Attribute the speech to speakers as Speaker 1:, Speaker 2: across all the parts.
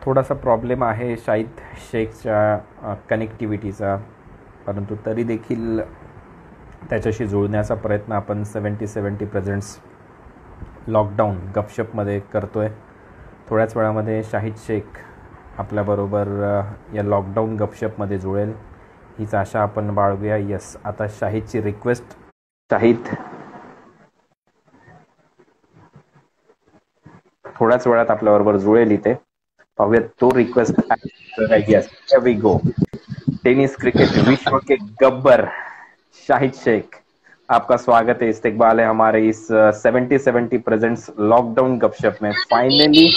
Speaker 1: थोडासा प्रॉब्लेम आहे शाहिद शेखच्या कनेक्टिव्हिटीचा, परंतु तरी देखील त्याच्याशी जुळण्याचा प्रयत्न आपण 70-70 प्रेझेंट्स लॉकडाऊन गपशपमध्ये करतो आहे. थोड्याच वेळामध्ये शाहिद शेख आपल्याबरोबर या लॉकडाऊन गपशपमध्ये जुळेल हीच आशा आपण बाळगूया. यस, आता शाहिदची रिक्वेस्ट. शाहिद थोड्याच वेळात आपल्याबरोबर जुळेल इथे. पाहूयात तो request. Yes, we go. Tennis cricket विश्व के गब्बर शाहिद शेख, आपका स्वागत है, इस्तकबाल है हमारे इस 70-70 प्रेजेंट्स लॉकडाउन गपशप में. फाइनली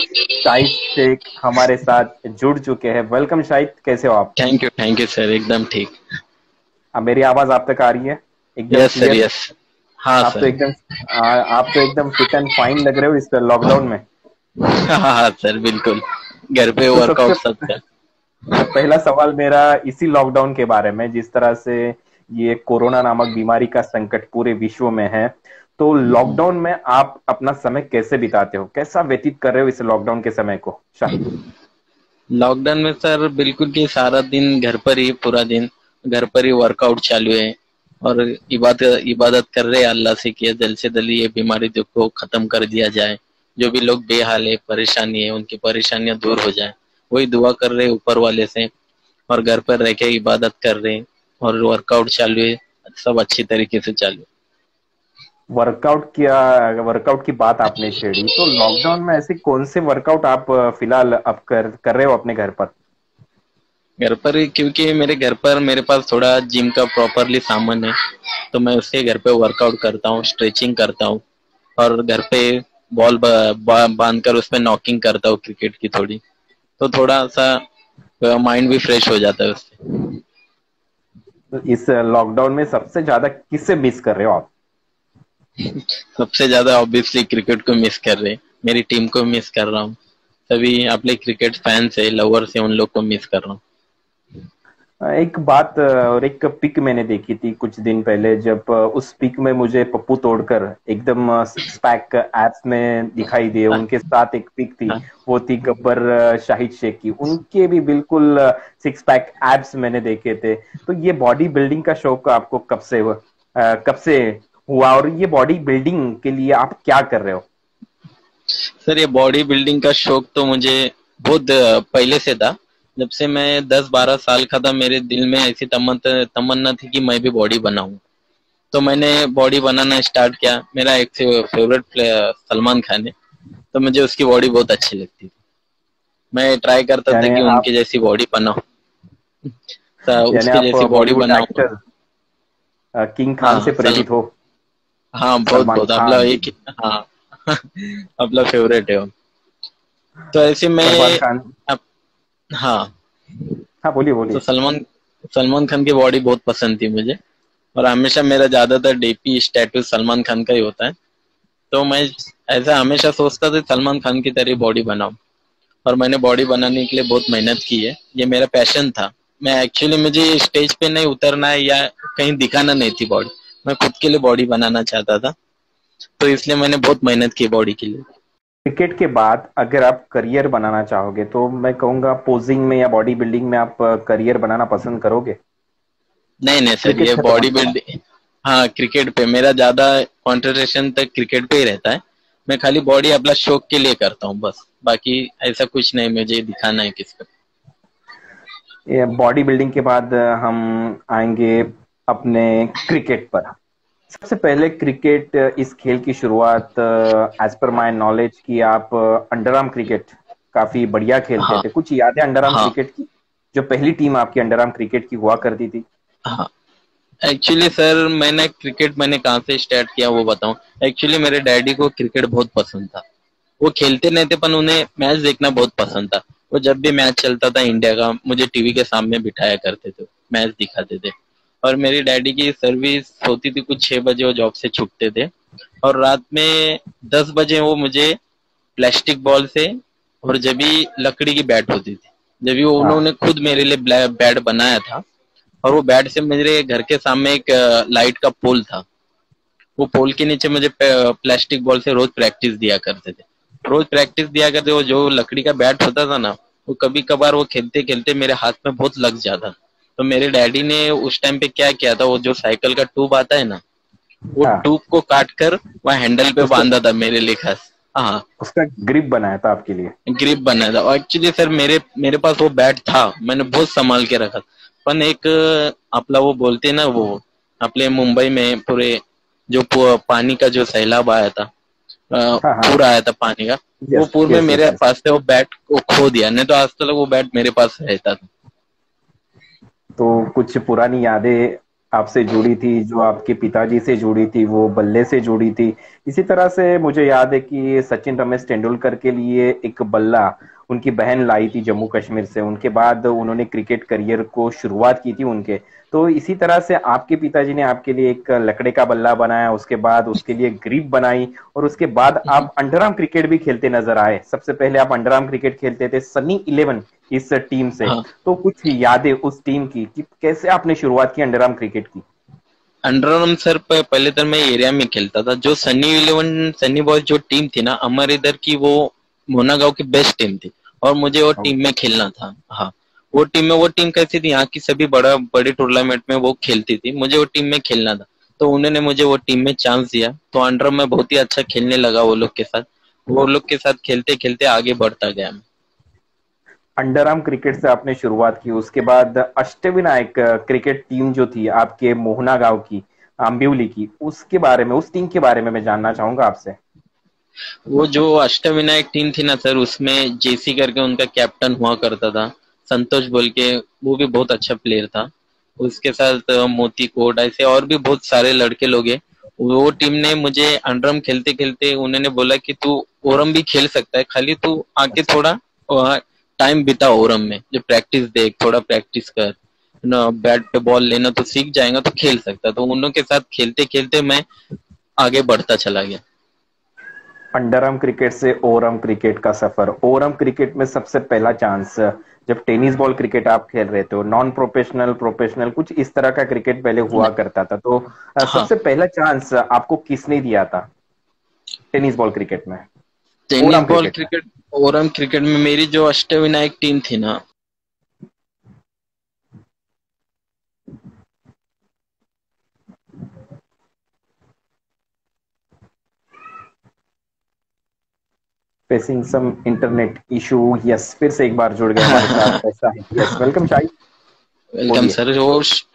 Speaker 1: शाहिद शेख हमारे साथ जुड़ चुके हैं. वेलकम शाहिद, कैसे हो आप?
Speaker 2: थैंक यू सर, एकदम ठीक.
Speaker 1: अब मेरी आवाज आप तक आ रही है एकदम?
Speaker 2: Yes sir, yes. हाँ
Speaker 1: आप
Speaker 2: सर.
Speaker 1: आप तो एकदम फिट एंड फाइन लग रहे हो इस लॉकडाउन में.
Speaker 2: हाँ सर, बिल्कुल घर पे
Speaker 1: तो
Speaker 2: वर्कआउट सब कर.
Speaker 1: पहला सवाल मेरा इसी लॉकडाउन के बारे में, जिस तरह से ये कोरोना नामक बीमारी का संकट पूरे विश्व में है, तो लॉकडाउन में आप अपना समय कैसे बिताते हो, कैसा व्यतीत कर रहे हो इस लॉकडाउन के समय को शाहिद?
Speaker 2: लॉकडाउन में सर बिल्कुल कि सारा दिन घर पर ही, पूरा दिन घर पर ही वर्कआउट चालू है और इबादत कर रहे हैं अल्लाह से कि जल्द से जल्द ये बीमारी को खत्म कर दिया जाए. जो भी लोग बेहाल है, परेशानी है, उनकी परेशानियां दूर हो जाए, वही दुआ कर रहे हैं ऊपर वाले से. और घर पर रह के इबादत कर रहे हैं और वर्कआउट चालू है, सब अच्छी तरीके से चालू है.
Speaker 1: वर्कआउट की बात आपने छेड़ी, तो लॉकडाउन में ऐसे कौन से वर्कआउट आप फिलहाल अब कर रहे हो अपने घर पर?
Speaker 2: घर पर ही, क्योंकि मेरे घर पर मेरे पास थोड़ा जिम का प्रॉपरली सामान है, तो मैं उससे घर पे वर्कआउट करता हूँ, स्ट्रेचिंग करता हूँ और घर पे बॉल बांध कर उस पर नॉकिंग करता हूँ क्रिकेट की थोड़ी, तो थोड़ा सा माइंड भी फ्रेश हो जाता है उससे.
Speaker 1: तो इस लॉकडाउन में सबसे ज्यादा किससे मिस कर रहे हो आप?
Speaker 2: सबसे ज्यादा ऑब्वियसली क्रिकेट को मिस कर रहे, मेरी टीम को मिस कर रहा हूँ, सभी अपने क्रिकेट फैंस है, लवर्स है, उन लोग को मिस कर रहा हूँ.
Speaker 1: एक बात और एक पिक मैंने देखी थी कुछ दिन पहले, जब उस पिक में मुझे पप्पू तोड़कर एकदम सिक्स पैक एप्स में दिखाई दिए. उनके साथ एक पिक थी, वो थी गब्बर शाहिद शेख की. उनके भी बिल्कुल सिक्स पैक एप्स मैंने देखे थे. तो ये बॉडी बिल्डिंग का शौक आपको कब से हुआ और ये बॉडी बिल्डिंग के लिए आप क्या कर रहे हो?
Speaker 2: सर ये बॉडी बिल्डिंग का शौक तो मुझे बहुत पहले से था. जब से मैं 10-12 साल का था, मेरे दिल में ऐसी तमन्ना थी कि मैं भी बॉडी बनाऊं. तो मैंने बॉडी बनाना स्टार्ट किया. मेरा एक फेवरेट प्लेयर सलमान खान है, तो मुझे उसकी बॉडी बहुत अच्छी लगती थी. मैं ट्राई करता था कि उनकी जैसी बॉडी बनाऊं, उसकी जैसी बॉडी बनाऊं.
Speaker 1: किंग खान से प्रेरित हो?
Speaker 2: हाँ, बहुत आपला एक. हाँ आपला फेवरेट है. तो ऐसे मैं हाँ
Speaker 1: बोलिए.
Speaker 2: तो सलमान खान की बॉडी बहुत पसंद थी मुझे, और हमेशा मेरा ज्यादातर डीपी स्टेटस सलमान खान का ही होता है. तो मैं ऐसा हमेशा सोचता था सलमान खान की तरह बॉडी बनाऊं, और मैंने बॉडी बनाने के लिए बहुत मेहनत की है. ये मेरा पैशन था. मैं एक्चुअली, मुझे स्टेज पे नहीं उतरना है या कहीं दिखाना नहीं थी बॉडी, मैं खुद के लिए बॉडी बनाना चाहता था, तो इसलिए मैंने बहुत मेहनत की बॉडी के लिए.
Speaker 1: क्रिकेट के बाद अगर आप करियर बनाना चाहोगे तो मैं कहूंगा पोजिंग में या बॉडी बिल्डिंग में आप करियर बनाना पसंद करोगे?
Speaker 2: नहीं सर, ये बॉडी बिल्डिंग, हाँ क्रिकेट पे मेरा ज्यादा कॉन्सेंट्रेशन तक क्रिकेट पे ही रहता है. मैं खाली बॉडी अपना शौक के लिए करता हूँ बस, बाकी ऐसा कुछ नहीं मुझे दिखाना है किसको.
Speaker 1: बॉडी बिल्डिंग के बाद हम आएंगे अपने क्रिकेट पर. सबसे पहले क्रिकेट, इस खेल की शुरुआत एज पर माय नॉलेज की आप अंडरआर्म क्रिकेट काफी बढ़िया खेलते थे. कुछ याद है अंडरआर्म क्रिकेट की, जो पहली टीम आपकी अंडरआर्म क्रिकेट की हुआ करती थी?
Speaker 2: हाँ एक्चुअली सर, मैंने कहाँ से स्टार्ट किया वो बताऊं. एक्चुअली मेरे डैडी को क्रिकेट बहुत पसंद था. वो खेलते नहीं थे, पर उन्हें मैच देखना बहुत पसंद था. वो जब भी मैच चलता था इंडिया का, मुझे टीवी के सामने बिठाया करते थे, मैच दिखाते थे. और मेरी डैडी की सर्विस होती थी कुछ 6 बजे, वो जॉब से छुटते थे, और रात में 10 बजे वो मुझे प्लास्टिक बॉल से, और जब भी लकड़ी की बैट होती थी, जब भी उन्होंने खुद मेरे लिए बैट बनाया था, और वो बैट से मेरे घर के सामने एक लाइट का पोल था, वो पोल के नीचे मुझे प्लास्टिक बॉल से रोज प्रैक्टिस दिया करते थे. वो जो लकड़ी का बैट होता था ना, वो कभी कभार वो खेलते खेलते मेरे हाथ में बहुत लग जाता। तो मेरे डैडी ने उस टाइम पे क्या किया था, वो जो साइकिल का ट्यूब आता है ना, वो
Speaker 1: हाँ,
Speaker 2: ट्यूब को काट कर वहाँ हैंडल पे
Speaker 1: उसको
Speaker 2: बांधा था मेरे लिए खास। हाँ,
Speaker 1: उसका ग्रिप बनाया था आपके लिए।
Speaker 2: ग्रिप बना था। और एक्चुअली सर मेरे पास वो बैट था, मैंने बहुत संभाल के रखा। पण एक आपला वो बोलते ना, वो अपने मुंबई में पूरे जो पानी का जो सैलाब आया था,
Speaker 1: हाँ हाँ।
Speaker 2: पूर आया था पानी का, वो
Speaker 1: यस
Speaker 2: पूर में
Speaker 1: यस यस
Speaker 2: मेरे
Speaker 1: यस।
Speaker 2: पास से वो बैट को खो दिया, नहीं तो आज तक वो बैट मेरे पास रहता था।
Speaker 1: तो कुछ पुरानी यादें आपसे जुड़ी थी, जो आपके पिताजी से जुड़ी थी, वो बल्ले से जुड़ी थी। इसी तरह से मुझे याद है कि सचिन रमेश तेंदुलकर के लिए एक बल्ला उनकी बहन लाई थी जम्मू कश्मीर से। उनके बाद उन्होंने क्रिकेट करियर को शुरुआत की थी उनके। तो इसी तरह से आपके पिताजी ने आपके लिए एक लकड़े का बल्ला बनाया, उसके बाद उसके लिए ग्रिप बनाई, और उसके बाद आप अंडरआर्म क्रिकेट भी खेलते नजर आए। सबसे पहले आप अंडरआर्म क्रिकेट खेलते थे सन्नी 11 इस टीम से।
Speaker 2: हाँ,
Speaker 1: तो कुछ यादें उस टीम की कि कैसे आपने शुरुआत की अंडरआर्म क्रिकेट की।
Speaker 2: अंडरआर्म सर पहले तो मैं एरिया में खेलता था। जो सन्नी बॉयज जो टीम थी ना हमारे इधर की, वो मोना गांव की बेस्ट टीम थी, और मुझे वो टीम में खेलना था। हाँ, वो टीम कैसी थी, यहाँ की सभी बड़े टूर्नामेंट में वो खेलती थी, मुझे वो टीम में खेलना था। तो उन्होंने मुझे वो टीम में चांस दिया, तो अंडरआर्म में बहुत ही अच्छा खेलने लगा वो लोग के साथ खेलते खेलते आगे बढ़ता गया मैं।
Speaker 1: अंडरआर्म क्रिकेट से आपने शुरुआत की, उसके बाद अष्टविनायक क्रिकेट टीम जो थी आपके मोहना गांव की, आंबिवली की, उसके बारे में, उस टीम के बारे में मैं जानना चाहूंगा आपसे।
Speaker 2: वो जो अष्टविनायक टीम थी ना सर, उसमें जेसी करके उनका कैप्टन हुआ करता था, संतोष बोल के, वो भी बहुत अच्छा प्लेयर था। उसके साथ मोती कोट, ऐसे और भी बहुत सारे लड़के लोग हैं। वो टीम ने मुझे अंडरम खेलते खेलते उन्होंने बोला कि तू ओरम भी खेल सकता है, खाली तू आके
Speaker 1: अच्छा।
Speaker 2: थोड़ा टाइम बिता ओरम में, जो प्रैक्टिस देख, थोड़ा प्रैक्टिस कर ना, बैट पे बॉल लेना तो सीख जाएगा तो खेल सकता। तो उन लोग के साथ खेलते खेलते मैं आगे बढ़ता चला गया।
Speaker 1: अंडरआर्म क्रिकेट से ओवरआर्म क्रिकेट का सफर, ओवरआर्म क्रिकेट में सबसे पहला चांस जब टेनिस बॉल क्रिकेट आप खेल रहे थे, नॉन प्रोफेशनल प्रोफेशनल कुछ इस तरह का क्रिकेट पहले हुआ करता था, तो
Speaker 2: हाँ,
Speaker 1: सबसे पहला चांस आपको किसने दिया था टेनिस बॉल क्रिकेट में,
Speaker 2: टेनिस
Speaker 1: ओवरआर्म
Speaker 2: बॉल
Speaker 1: क्रिकेट में।
Speaker 2: क्रिकेट, ओरम क्रिकेट में मेरी जो अष्टविनायक टीम थी ना,
Speaker 1: facing some internet issue. Yes, फिर से एक बार जुड़ गए हमारे साथ, ऐसा है। यस, वेलकम शाही,
Speaker 2: वेलकम
Speaker 1: बोलिए।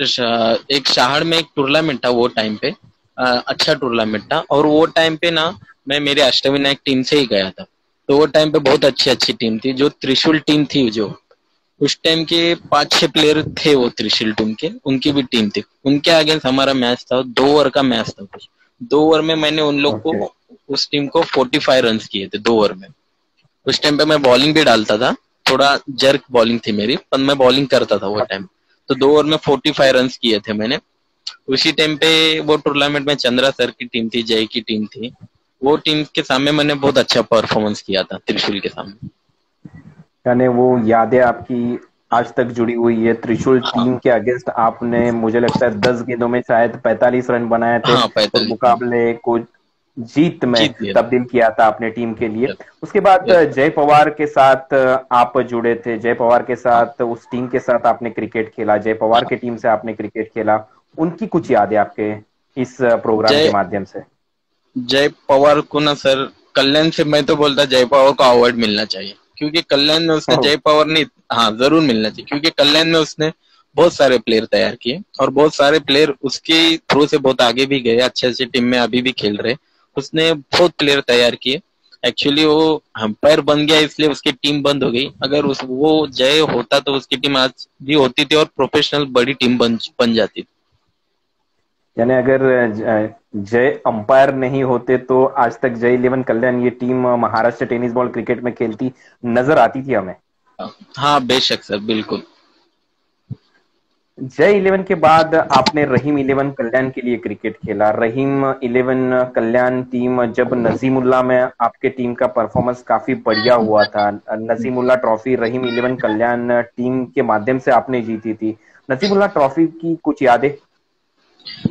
Speaker 2: सर। एक शहर में एक टूर्नामेंट था वो टाइम पे, अच्छा टूर्नामेंट था, और वो टाइम पे ना मैं मेरे अष्टविनायक टीम से ही गया था। तो वो टाइम पे बहुत अच्छी अच्छी टीम थी, जो त्रिशूल टीम थी, जो उस टाइम के 5-6 प्लेयर थे वो त्रिशूल टीम के, उनकी भी टीम थी। उनके अगेंस्ट हमारा मैच था, 2 ओवर का मैच था कुछ। 2 ओवर में मैंने उन लोग
Speaker 1: ओके।
Speaker 2: को, उस टीम को 45 रन किए थे 2 ओवर में। उस टाइम पे मैं बॉलिंग भी डालता था, थोड़ा जर्क बॉलिंग थी मेरी, पर मैं बॉलिंग करता था वो टाइम। तो 2 ओवर में 45 रन किए थे मैंने। उसी टाइम पे वो टूर्नामेंट में चंद्रा सर की टीम थी, जय की टीम थी। वो टीम के सामने मैंने बहुत अच्छा परफॉर्मेंस किया था त्रिशूल के सामने।
Speaker 1: यानी वो यादें आपकी आज तक जुड़ी हुई है त्रिशूल
Speaker 2: हाँ,
Speaker 1: टीम के अगेंस्ट। आपने मुझे लगता है 10 गेंदों में शायद 45 रन बनाए थे,
Speaker 2: हाँ,
Speaker 1: और
Speaker 2: 45 रन
Speaker 1: मुकाबले को जीत में
Speaker 2: जीत लिया
Speaker 1: तब्दील किया था अपने टीम के लिए।
Speaker 2: था।
Speaker 1: उसके बाद
Speaker 2: यस,
Speaker 1: जय पवार के साथ आप जुड़े थे, जय पवार के
Speaker 2: हाँ,
Speaker 1: साथ, उस टीम के साथ आपने क्रिकेट खेला, जय पवार
Speaker 2: हाँ।
Speaker 1: के टीम से आपने क्रिकेट खेला। उनकी कुछ यादें आपके इस प्रोग्राम के
Speaker 2: जय
Speaker 1: माध्यम से।
Speaker 2: जय पवार को ना सर, कल्याण से मैं तो बोलता जय पवार को अवार्ड मिलना चाहिए, क्योंकि कल्याण में उसने,
Speaker 1: ओह,
Speaker 2: जय पवार नहीं, हाँ जरूर मिलना चाहिए, क्योंकि कल्याण में उसने बहुत सारे प्लेयर तैयार किए, और बहुत सारे प्लेयर उसके थ्रू से बहुत आगे भी गए, अच्छे अच्छे टीम में अभी भी खेल रहे। उसने बहुत प्लेयर तैयार किए। एक्चुअली वो अंपायर बन गया इसलिए उसकी टीम बंद हो गई, अगर उस वो जय होता तो उसकी टीम आज भी होती थी और प्रोफेशनल बड़ी टीम बन जाती थी।
Speaker 1: यानी अगर जय अंपायर नहीं होते तो आज तक जय 11 कल्याण ये team Maharashtra tennis ball cricket में खेलती नजर आती थी हमें।
Speaker 2: हाँ, बेशक सर, बिल्कुल।
Speaker 1: जय 11 के बाद आपने रहीम 11 कल्याण के लिए क्रिकेट खेला। रहीम 11 कल्याण टीम, जब नजीमुल्ला में आपके टीम का परफॉर्मेंस काफी बढ़िया हुआ था, नजीमुल्ला ट्रॉफी रहीम 11 कल्याण टीम के माध्यम से आपने जीती थी। नजीमुल्ला ट्रॉफी की कुछ यादें।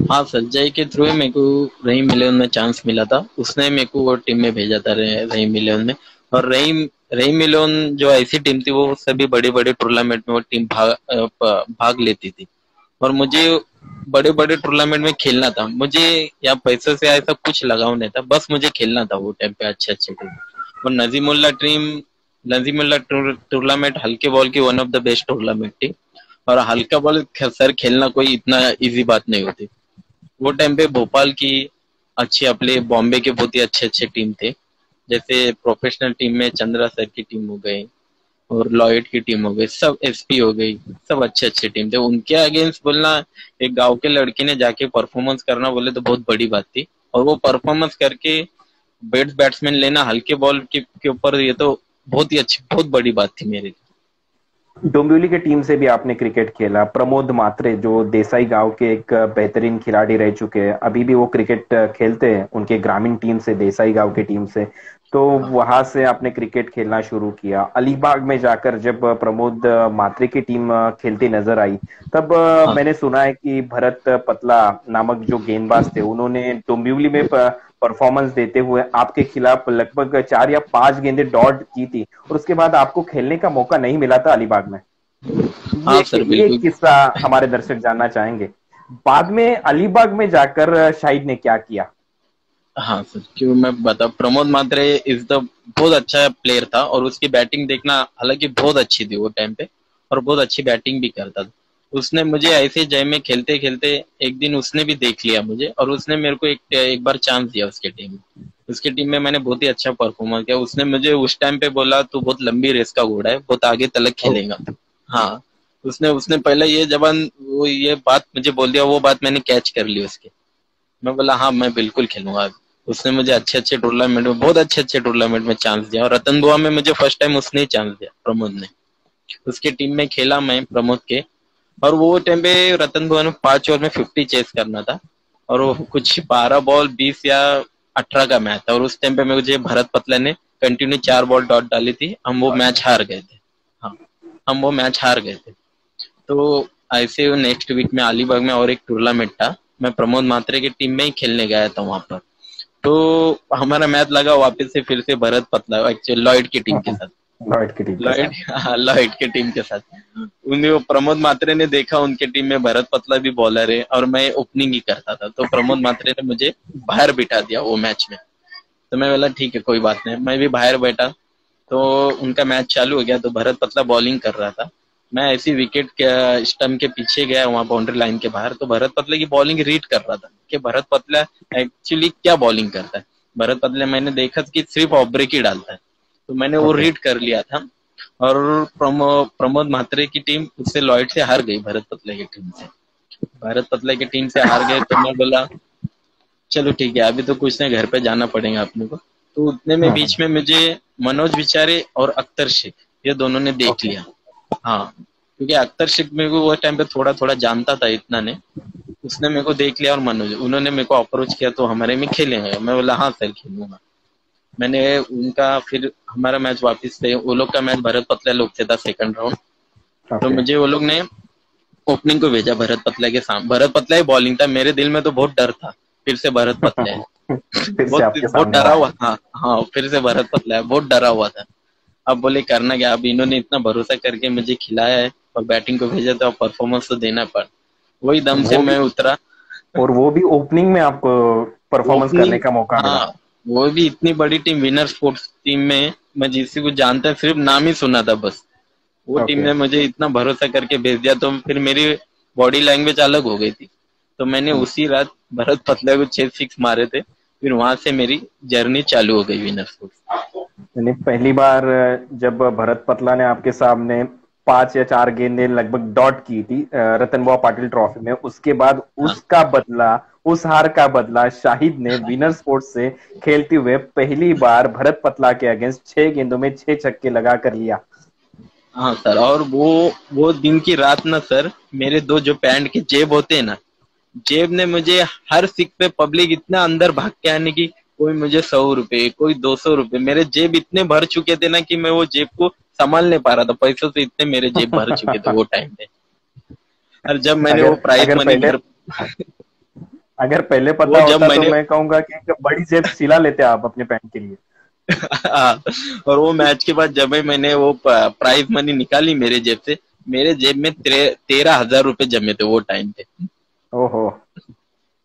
Speaker 2: हाँ सर, जय के थ्रू ही मेरे को रहीम इलेवन में चांस मिला था। उसने मेरे को वो टीम में भेजा था रहीम इलेवन में। और रही मिलोन जो ऐसी टीम थी, वो सभी बड़े बड़े टूर्नामेंट में वो टीम भाग लेती थी। और मुझे बड़े बड़े टूर्नामेंट में खेलना था, मुझे या पैसों से ऐसा कुछ लगाव नहीं था, बस मुझे खेलना था वो टाइम पे अच्छे अच्छे टीम। और नजीमुल्ला टूर्नामेंट हल्के बॉल की one of the best tournament थी। और हल्का बॉल सर खेलना कोई इतना इजी बात नहीं होती। वो टाइम पे भोपाल की अच्छी, अपने बॉम्बे के बहुत ही अच्छे अच्छे टीम थे। जैसे प्रोफेशनल टीम में चंद्रा सर की टीम हो गई और लॉयड की टीम हो गई, सब एसपी हो गई, सब अच्छे अच्छे टीम थे। उनके अगेंस्ट बोलना, एक गांव के लड़के ने जाके परफॉर्मेंस करना बोले तो बहुत बड़ी बात थी। और वो परफॉर्मेंस करके बैट्समैन लेना हल्के बॉल के ऊपर, ये तो बहुत ही अच्छी, बहुत बड़ी बात थी मेरे लिए।
Speaker 1: डोंबिवली के टीम से भी आपने क्रिकेट खेला। प्रमोद मात्रे जो देसाई गांव के एक बेहतरीन खिलाड़ी रह चुके हैं, अभी भी वो क्रिकेट खेलते हैं उनके ग्रामीण टीम से, देसाई गांव की टीम से। तो वहां से आपने क्रिकेट खेलना शुरू किया। अलीबाग में जाकर जब प्रमोद मात्रे की टीम खेलती नजर आई, तब मैंने सुना है कि भरत पतला नामक जो गेंदबाज थे, उन्होंने डोंबिवली में परफॉर्मेंस देते हुए आपके खिलाफ लगभग 4 या 5 गेंदें डॉट की थी, और उसके बाद आपको खेलने का मौका नहीं मिला था अलीबाग में।
Speaker 2: हाँ सर,
Speaker 1: ये
Speaker 2: बिल्कुल।
Speaker 1: किस्सा हमारे दर्शक जानना चाहेंगे। बाद में अलीबाग में जाकर शाहिद ने क्या किया?
Speaker 2: हाँ सर, क्यों मैं बता, प्रमोद मात्रे इज द बहुत अच्छा प्लेयर था। और उसकी बैटिंग देखना, हालांकि बहुत अच्छी थी वो टाइम पे, और बहुत अच्छी बैटिंग भी करता था। उसने मुझे ऐसे जय में खेलते खेलते एक दिन उसने भी देख लिया मुझे, और उसने मेरे को एक बार चांस दिया उसके टीम में। उसके टीम में मैंने बहुत ही अच्छा परफॉर्मेंस किया। उसने मुझे उस टाइम पे बोला, तू बहुत लंबी रेस का घोड़ा है, बहुत आगे तलक खेलेगा। हाँ, उसने उसने पहले ये जबान, वो ये बात मुझे बोल दिया, वो बात मैंने कैच कर ली उसके। मैं बोला हाँ, मैं बिल्कुल खेलूंगा। उसने मुझे अच्छे अच्छे टूर्नामेंट में, बहुत अच्छे अच्छे टूर्नामेंट में चांस दिया। और रतन बुआ में मुझे फर्स्ट टाइम उसने ही चांस दिया, प्रमोद ने। उसके टीम में खेला मैं प्रमोद के। और वो टाइम पे रतन बुआ ने 5 ओवर में 50 चेस करना था। और वो कुछ 12 बॉल 20 या 18 का मैच था। और उस टाइम पे मुझे भरत पतला ने कंटिन्यू 4 बॉल डॉट डाली थी। हम वो मैच हार गए थे। हाँ, हम वो मैच हार गए थे। तो ऐसे नेक्स्ट वीक में अलीबाग में और एक टूर्नामेंट था, मैं प्रमोद मात्रे की टीम में ही खेलने गया था वहां पर। तो हमारा मैच लगा वापस से फिर से भरत पतला, एक्चुअली लॉयड की टीम के साथ।
Speaker 1: लॉयड की टीम के
Speaker 2: लॉयड,
Speaker 1: साथ।
Speaker 2: हाँ, लॉयड की टीम के साथ। उन्हें वो प्रमोद मात्रे ने देखा, उनके टीम में भरत पतला भी बॉलर है और मैं ओपनिंग ही करता था। तो प्रमोद मात्रे ने मुझे बाहर बिठा दिया वो मैच में। तो मैं बोला ठीक है, कोई बात नहीं, मैं भी बाहर बैठा। तो उनका मैच चालू हो गया, तो भरत पतला बॉलिंग कर रहा था। मैं ऐसी विकेट के स्टंप के पीछे गया वहां बाउंड्री लाइन के बाहर, तो भरत पतले की बॉलिंग रीड कर रहा था कि भरत पतला एक्चुअली क्या बॉलिंग करता है। भरत पतले मैंने देखा कि सिर्फ ऑफ ब्रेक ही डालता है, तो मैंने वो
Speaker 1: ओके।
Speaker 2: रीड कर लिया था। और प्रमोद म्हात्रे की टीम उससे लॉयड से हार गई, भरत पतले की टीम से। भरत पतले की टीम से हार गए, तो मैं बोला चलो ठीक है, अभी तो कुछ नहीं, घर पे जाना पड़ेगा अपने को। तो उतने में बीच में मुझे मनोज विचारे और अख्तर शेख, ये दोनों ने देख
Speaker 1: ओके।
Speaker 2: लिया। हाँ, क्योंकि अख्तर शेख मेरे को वो टाइम पे थोड़ा थोड़ा जानता था, इतना ने। उसने मेरे को देख लिया और मनोज, उन्होंने मेरे को अप्रोच किया, तो हमारे में खेलेंगे। मैं बोला हाँ सर, खेलूंगा। मैंने उनका फिर हमारा मैच वापस से, वो लोग का मैच भरत पतला लोग से था सेकंड राउंड। तो
Speaker 1: ओके।
Speaker 2: मुझे वो लोग ने ओपनिंग को भेजा भरत पतला के सामने। भरत पतला ही बॉलिंग था, मेरे दिल में तो बहुत डर था, फिर से भरत पतला है।
Speaker 1: फिर से
Speaker 2: बहुत
Speaker 1: आपके
Speaker 2: बहुत
Speaker 1: सामने
Speaker 2: डरा
Speaker 1: आया।
Speaker 2: हुआ, हाँ हाँ, फिर से भरत पतला है, बहुत डरा हुआ था। अब बोले करना क्या, अब इन्होंने इतना भरोसा करके मुझे खिलाया है और बैटिंग को भेजा, तो अब परफॉर्मेंस तो देना पड़। वही दम से
Speaker 1: वो भी,
Speaker 2: मैं उतरा।
Speaker 1: और वो भी ओपनिंग में आपको परफॉर्मेंस करने
Speaker 2: ओपनिंग,
Speaker 1: का मौका मिला।
Speaker 2: हाँ, वो भी इतनी बड़ी टीम, विनर स्पोर्ट्स टीम में। मैं जिसी को जानता, सिर्फ नाम ही सुना था बस। वो टीम
Speaker 1: ओके।
Speaker 2: ने मुझे इतना भरोसा करके भेज दिया, तो फिर मेरी बॉडी लैंग्वेज अलग हो गई थी। तो मैंने उसी रात भरत पतला को 6 6 मारे थे। फिर वहां से मेरी जर्नी चालू हो गई विनर स्पोर्ट्स।
Speaker 1: यानी पहली बार जब भरत पतला ने आपके सामने 5 या 4 गेंदें लगभग डॉट की थी रतन बुआ पाटिल ट्रॉफी में, उसके बाद
Speaker 2: हाँ
Speaker 1: उसका बदला, उस हार का बदला शाहिद ने विनर स्पोर्ट्स से खेलते हुए पहली बार भरत पतला के अगेंस्ट 6 गेंदों में 6 छक्के लगा कर लिया।
Speaker 2: हाँ सर, और वो दिन की रात ना सर, मेरे दो जो पैंट के जेब होते हैं ना, जेब ने मुझे हर सिक पे पब्लिक इतना अंदर भाग के आने की, कोई मुझे 100 रुपए, कोई 200 रुपए, मेरे जेब इतने भर चुके थे ना कि मैं वो जेब को संभाल नहीं पा रहा था, पैसों से इतने मेरे जेब भर चुके थे वो टाइम पे। और जब मैंने वो
Speaker 1: अगर
Speaker 2: प्राइज
Speaker 1: अगर
Speaker 2: मनी
Speaker 1: पहले
Speaker 2: घर,
Speaker 1: अगर पहले
Speaker 2: वो
Speaker 1: पता
Speaker 2: जब
Speaker 1: होता तो
Speaker 2: मैंने,
Speaker 1: मैं कहूंगा कि एक बड़ी जेब सिला लेते आप अपने पैंट के लिए।
Speaker 2: हाँ, और वो मैच के बाद जब भी मैंने वो प्राइज मनी निकाली मेरे जेब से, मेरे जेब में 13,000 रुपए जमे थे वो टाइम पे।
Speaker 1: ओहो।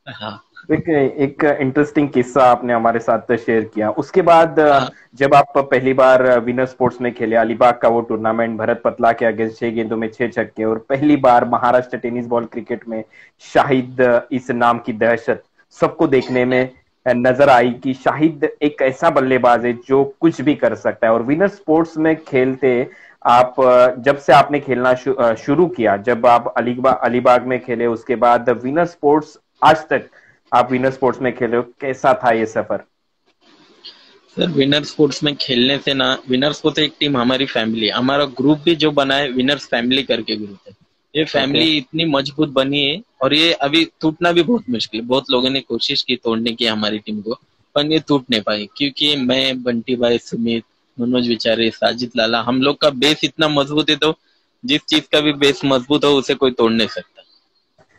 Speaker 2: हाँ
Speaker 1: एक एक इंटरेस्टिंग किस्सा आपने हमारे साथ शेयर किया। उसके बाद
Speaker 2: हाँ
Speaker 1: जब आप पहली बार विनर स्पोर्ट्स में खेले, अलीबाग का वो टूर्नामेंट, भरत पतला के अगेंस्ट 6 गेंदों में 6 छक्के, और पहली बार महाराष्ट्र टेनिस बॉल क्रिकेट में शाहिद इस नाम की दहशत सबको देखने में नजर आई कि शाहिद एक ऐसा बल्लेबाज है जो कुछ भी कर सकता है। और विनर स्पोर्ट्स में खेलते आप, जब से आपने खेलना शुरू किया, जब आप अलीबाग अलीबाग में खेले, उसके बाद विनर स्पोर्ट्स आज तक आप विनर स्पोर्ट्स में खेले हो, कैसा था ये सफर?
Speaker 2: सर, विनर स्पोर्ट्स में खेलने से ना, विनर स्पोर्ट्स एक टीम हमारी फैमिली है, हमारा ग्रुप भी जो बना है विनर्स फैमिली करके ग्रुप है। ये
Speaker 1: ओके।
Speaker 2: फैमिली इतनी मजबूत बनी है, और ये अभी टूटना भी बहुत मुश्किल है। बहुत लोगों ने कोशिश की तोड़ने की हमारी टीम को, पर ये टूट नहीं पाई, क्योंकि मैं, बंटी भाई, सुमित, मनोज विचारे, साजिद लाला, हम लोग का बेस इतना मजबूत है। तो जिस चीज का भी बेस मजबूत हो उसे कोई तोड़ नहीं सकता,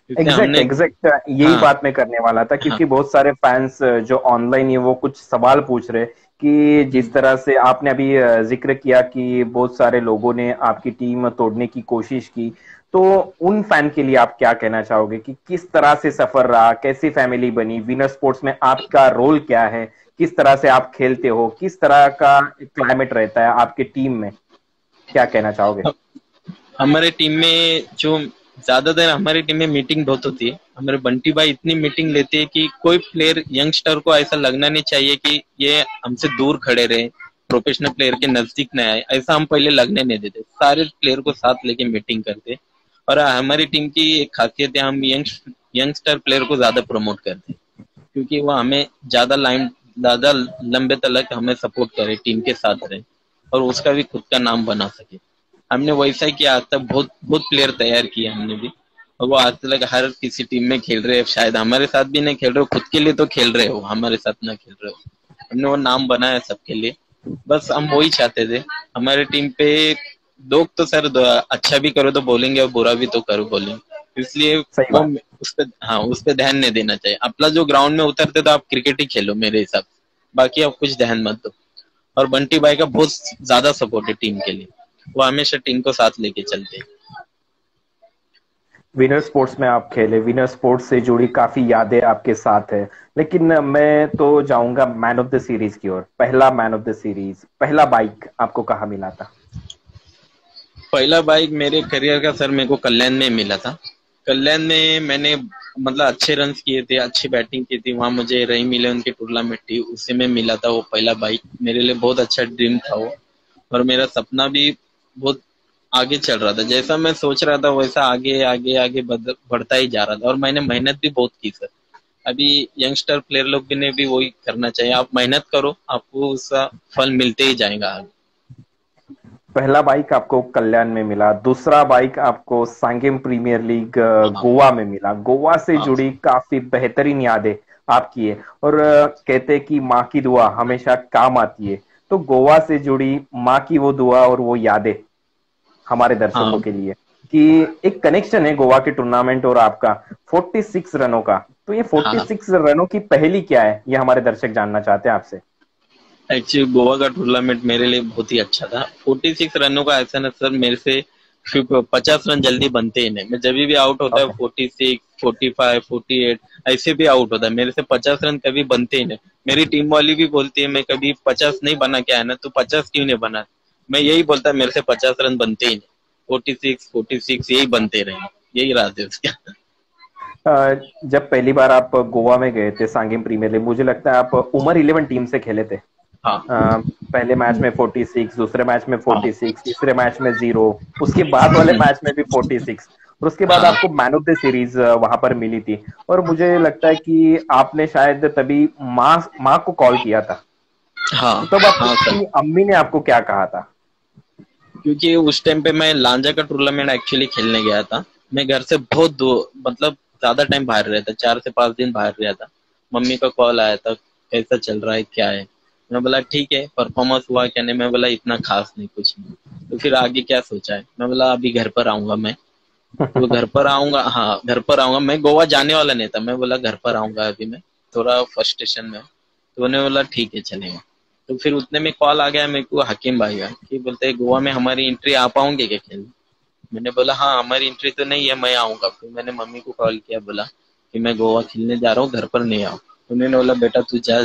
Speaker 2: क्योंकि
Speaker 1: एग्जैक्ट
Speaker 2: हमने।
Speaker 1: एग्जैक्ट यही
Speaker 2: हाँ
Speaker 1: बात मैं करने वाला था,
Speaker 2: हाँ
Speaker 1: क्योंकि बहुत सारे फैंस जो ऑनलाइन है वो कुछ सवाल पूछ रहे कि जिस तरह से आपने अभी जिक्र किया कि बहुत सारे लोगों ने आपकी टीम तोड़ने की कोशिश की, तो उन फैन के लिए आप क्या कहना चाहोगे कि किस तरह से सफर रहा, कैसी फैमिली बनी, विनर स्पोर्ट्स में आपका रोल क्या है, किस तरह से आप खेलते हो, किस तरह का क्लाइमेट रहता है आपके टीम में, क्या कहना चाहोगे?
Speaker 2: हमारे टीम में जो, ज्यादातर हमारी टीम में मीटिंग बहुत होती है। हमारे बंटी भाई इतनी मीटिंग लेते हैं कि कोई प्लेयर, यंगस्टर को ऐसा लगना नहीं चाहिए कि ये हमसे दूर खड़े रहे, प्रोफेशनल प्लेयर के नजदीक न आए, ऐसा हम पहले लगने नहीं देते। सारे प्लेयर को साथ लेके मीटिंग करते। और हमारी टीम की एक खासियत है, हम यंगस्टर प्लेयर को ज्यादा प्रमोट करते हैं, क्योंकि वो हमें ज्यादा लंबे तलक हमें सपोर्ट करे, टीम के साथ रहे, और उसका भी खुद का नाम बना सके। हमने वैसा ही किया, आज तक बहुत बहुत प्लेयर तैयार किए हमने भी, और वो आज तक हर किसी टीम में खेल रहे हैं। शायद हमारे साथ भी नहीं खेल रहे हो, खुद के लिए तो खेल रहे हो, हमारे साथ ना खेल रहे हो। हमने वो नाम बनाया सबके लिए, बस हम वही चाहते थे। हमारे टीम पे लोग तो सर अच्छा भी करो तो बोलेंगे, और बुरा भी तो करो बोलेंगे, इसलिए
Speaker 1: सही
Speaker 2: वो
Speaker 1: बात।
Speaker 2: उस पे, हाँ, उस पे ध्यान नहीं देना चाहिए। अपना जो ग्राउंड में उतरते तो आप क्रिकेट ही खेलो मेरे हिसाब से, बाकी आप कुछ ध्यान मत दो। और बंटी भाई का बहुत ज्यादा सपोर्ट है टीम के लिए, वो हमेशा टीम को साथ लेके चलते हैं।
Speaker 1: विनर स्पोर्ट्स में आप खेले, विनर स्पोर्ट्स से जुड़ी काफी यादें आपके साथ है, लेकिन मैं तो जाऊंगा मैन ऑफ द सीरीज की ओर। पहला मैन ऑफ द सीरीज, पहला बाइक आपको कहाँ मिला था?
Speaker 2: पहला बाइक मेरे करियर का सर मेरे को कल्याण में मिला था। कल्याण में मैंने मतलब अच्छे रन किए थे, अच्छी बैटिंग की थी, वहां मुझे रही मिले उनकी टूर्नामेंट थी, उसी में मिला था वो पहला बाइक। मेरे लिए बहुत अच्छा ड्रीम था वो, और मेरा सपना भी बहुत आगे चल रहा था। जैसा मैं सोच रहा था वैसा आगे आगे आगे बढ़ता ही जा रहा था, और मैंने मेहनत भी बहुत की सर। अभी यंगस्टर प्लेयर लोग भी ने भी वही करना चाहिए, आप मेहनत करो, आपको उसका फल मिलते ही जाएगा आगे।
Speaker 1: पहला बाइक आपको कल्याण में मिला, दूसरा बाइक आपको सांगेम प्रीमियर लीग
Speaker 2: हाँ
Speaker 1: गोवा में मिला। गोवा से
Speaker 2: हाँ
Speaker 1: जुड़ी काफी बेहतरीन यादें आपकी है, और कहते हैं कि माँ की दुआ हमेशा काम आती है। तो गोवा से जुड़ी माँ की वो दुआ और वो यादें हमारे दर्शकों
Speaker 2: हाँ
Speaker 1: के लिए, कि एक कनेक्शन है गोवा के टूर्नामेंट और आपका, 46 रनों का। तो ये
Speaker 2: हाँ हाँ।
Speaker 1: 46 रनों की पहली क्या है, ये हमारे दर्शक जानना चाहते हैं आपसे।
Speaker 2: एक्चुअली गोवा का टूर्नामेंट मेरे लिए बहुत ही अच्छा था। 46 रनों का ऐसा ना सर, मेरे से 50 रन जल्दी बनते ही नहीं। मैं जब भी आउट होता है
Speaker 1: ओके।
Speaker 2: 46, 45, 48 ऐसे भी आउट होता है, मेरे से 50 रन कभी बनते ही नहीं। मेरी टीम वाली भी बोलती है मैं कभी 50 नहीं बना क्या है ना, तो 50 क्यों नहीं बना। मैं यही बोलता, मेरे से 50 रन बनते ही नहीं, 46 यही बनते रहे, यही राज है उसका।
Speaker 1: जब पहली बार आप गोवा में गए थे सांगेम प्रीमियर लीग, मुझे लगता है आप उमर 11 टीम से खेले थे।
Speaker 2: हाँ
Speaker 1: पहले मैच में 46, दूसरे मैच में
Speaker 2: हाँ
Speaker 1: 46, तीसरे मैच में 0, उसके बाद वाले मैच में भी 46, और उसके बाद
Speaker 2: हाँ
Speaker 1: आपको मैन ऑफ द सीरीज वहां पर मिली थी। और मुझे लगता है कि आपने शायद तभी माँ माँ को कॉल किया था।
Speaker 2: हाँ
Speaker 1: तो तब
Speaker 2: हाँ सर।
Speaker 1: आपकी अम्मी ने आपको क्या कहा था?
Speaker 2: क्योंकि उस टाइम पे मैं लांजा का टूर्नामेंट एक्चुअली खेलने गया था। मैं घर से बहुत दूर, मतलब ज्यादा टाइम बाहर रहा था, 4 से 5 दिन बाहर रहा था। मम्मी का कॉल आया था, कैसा चल रहा है क्या है। मैं बोला ठीक है, परफॉर्मेंस हुआ क्या नहीं। मैं बोला इतना खास नहीं, कुछ नहीं। तो फिर आगे क्या सोचा है, मैं बोला अभी घर पर आऊंगा मैं। तो घर पर आऊंगा, हाँ घर पर आऊंगा। मैं गोवा जाने वाला नहीं था, मैं बोला घर पर आऊंगा अभी मैं, थोड़ा फ्रस्ट्रेशन में हूं। तो उन्होंने बोला ठीक है चलेगा। तो फिर उतने में कॉल आ गया मेरे को हकीम भाई का कि बोलते हैं गोवा में हमारी एंट्री आ पाओगे क्या खेलने। मैंने बोला हाँ हमारी एंट्री तो नहीं है, मैं आऊंगा। फिर मैंने मम्मी को कॉल किया, बोला कि मैं गोवा खेलने जा रहा हूँ, घर पर नहीं आऊँ। उन्होंने बोला बेटा तू जा,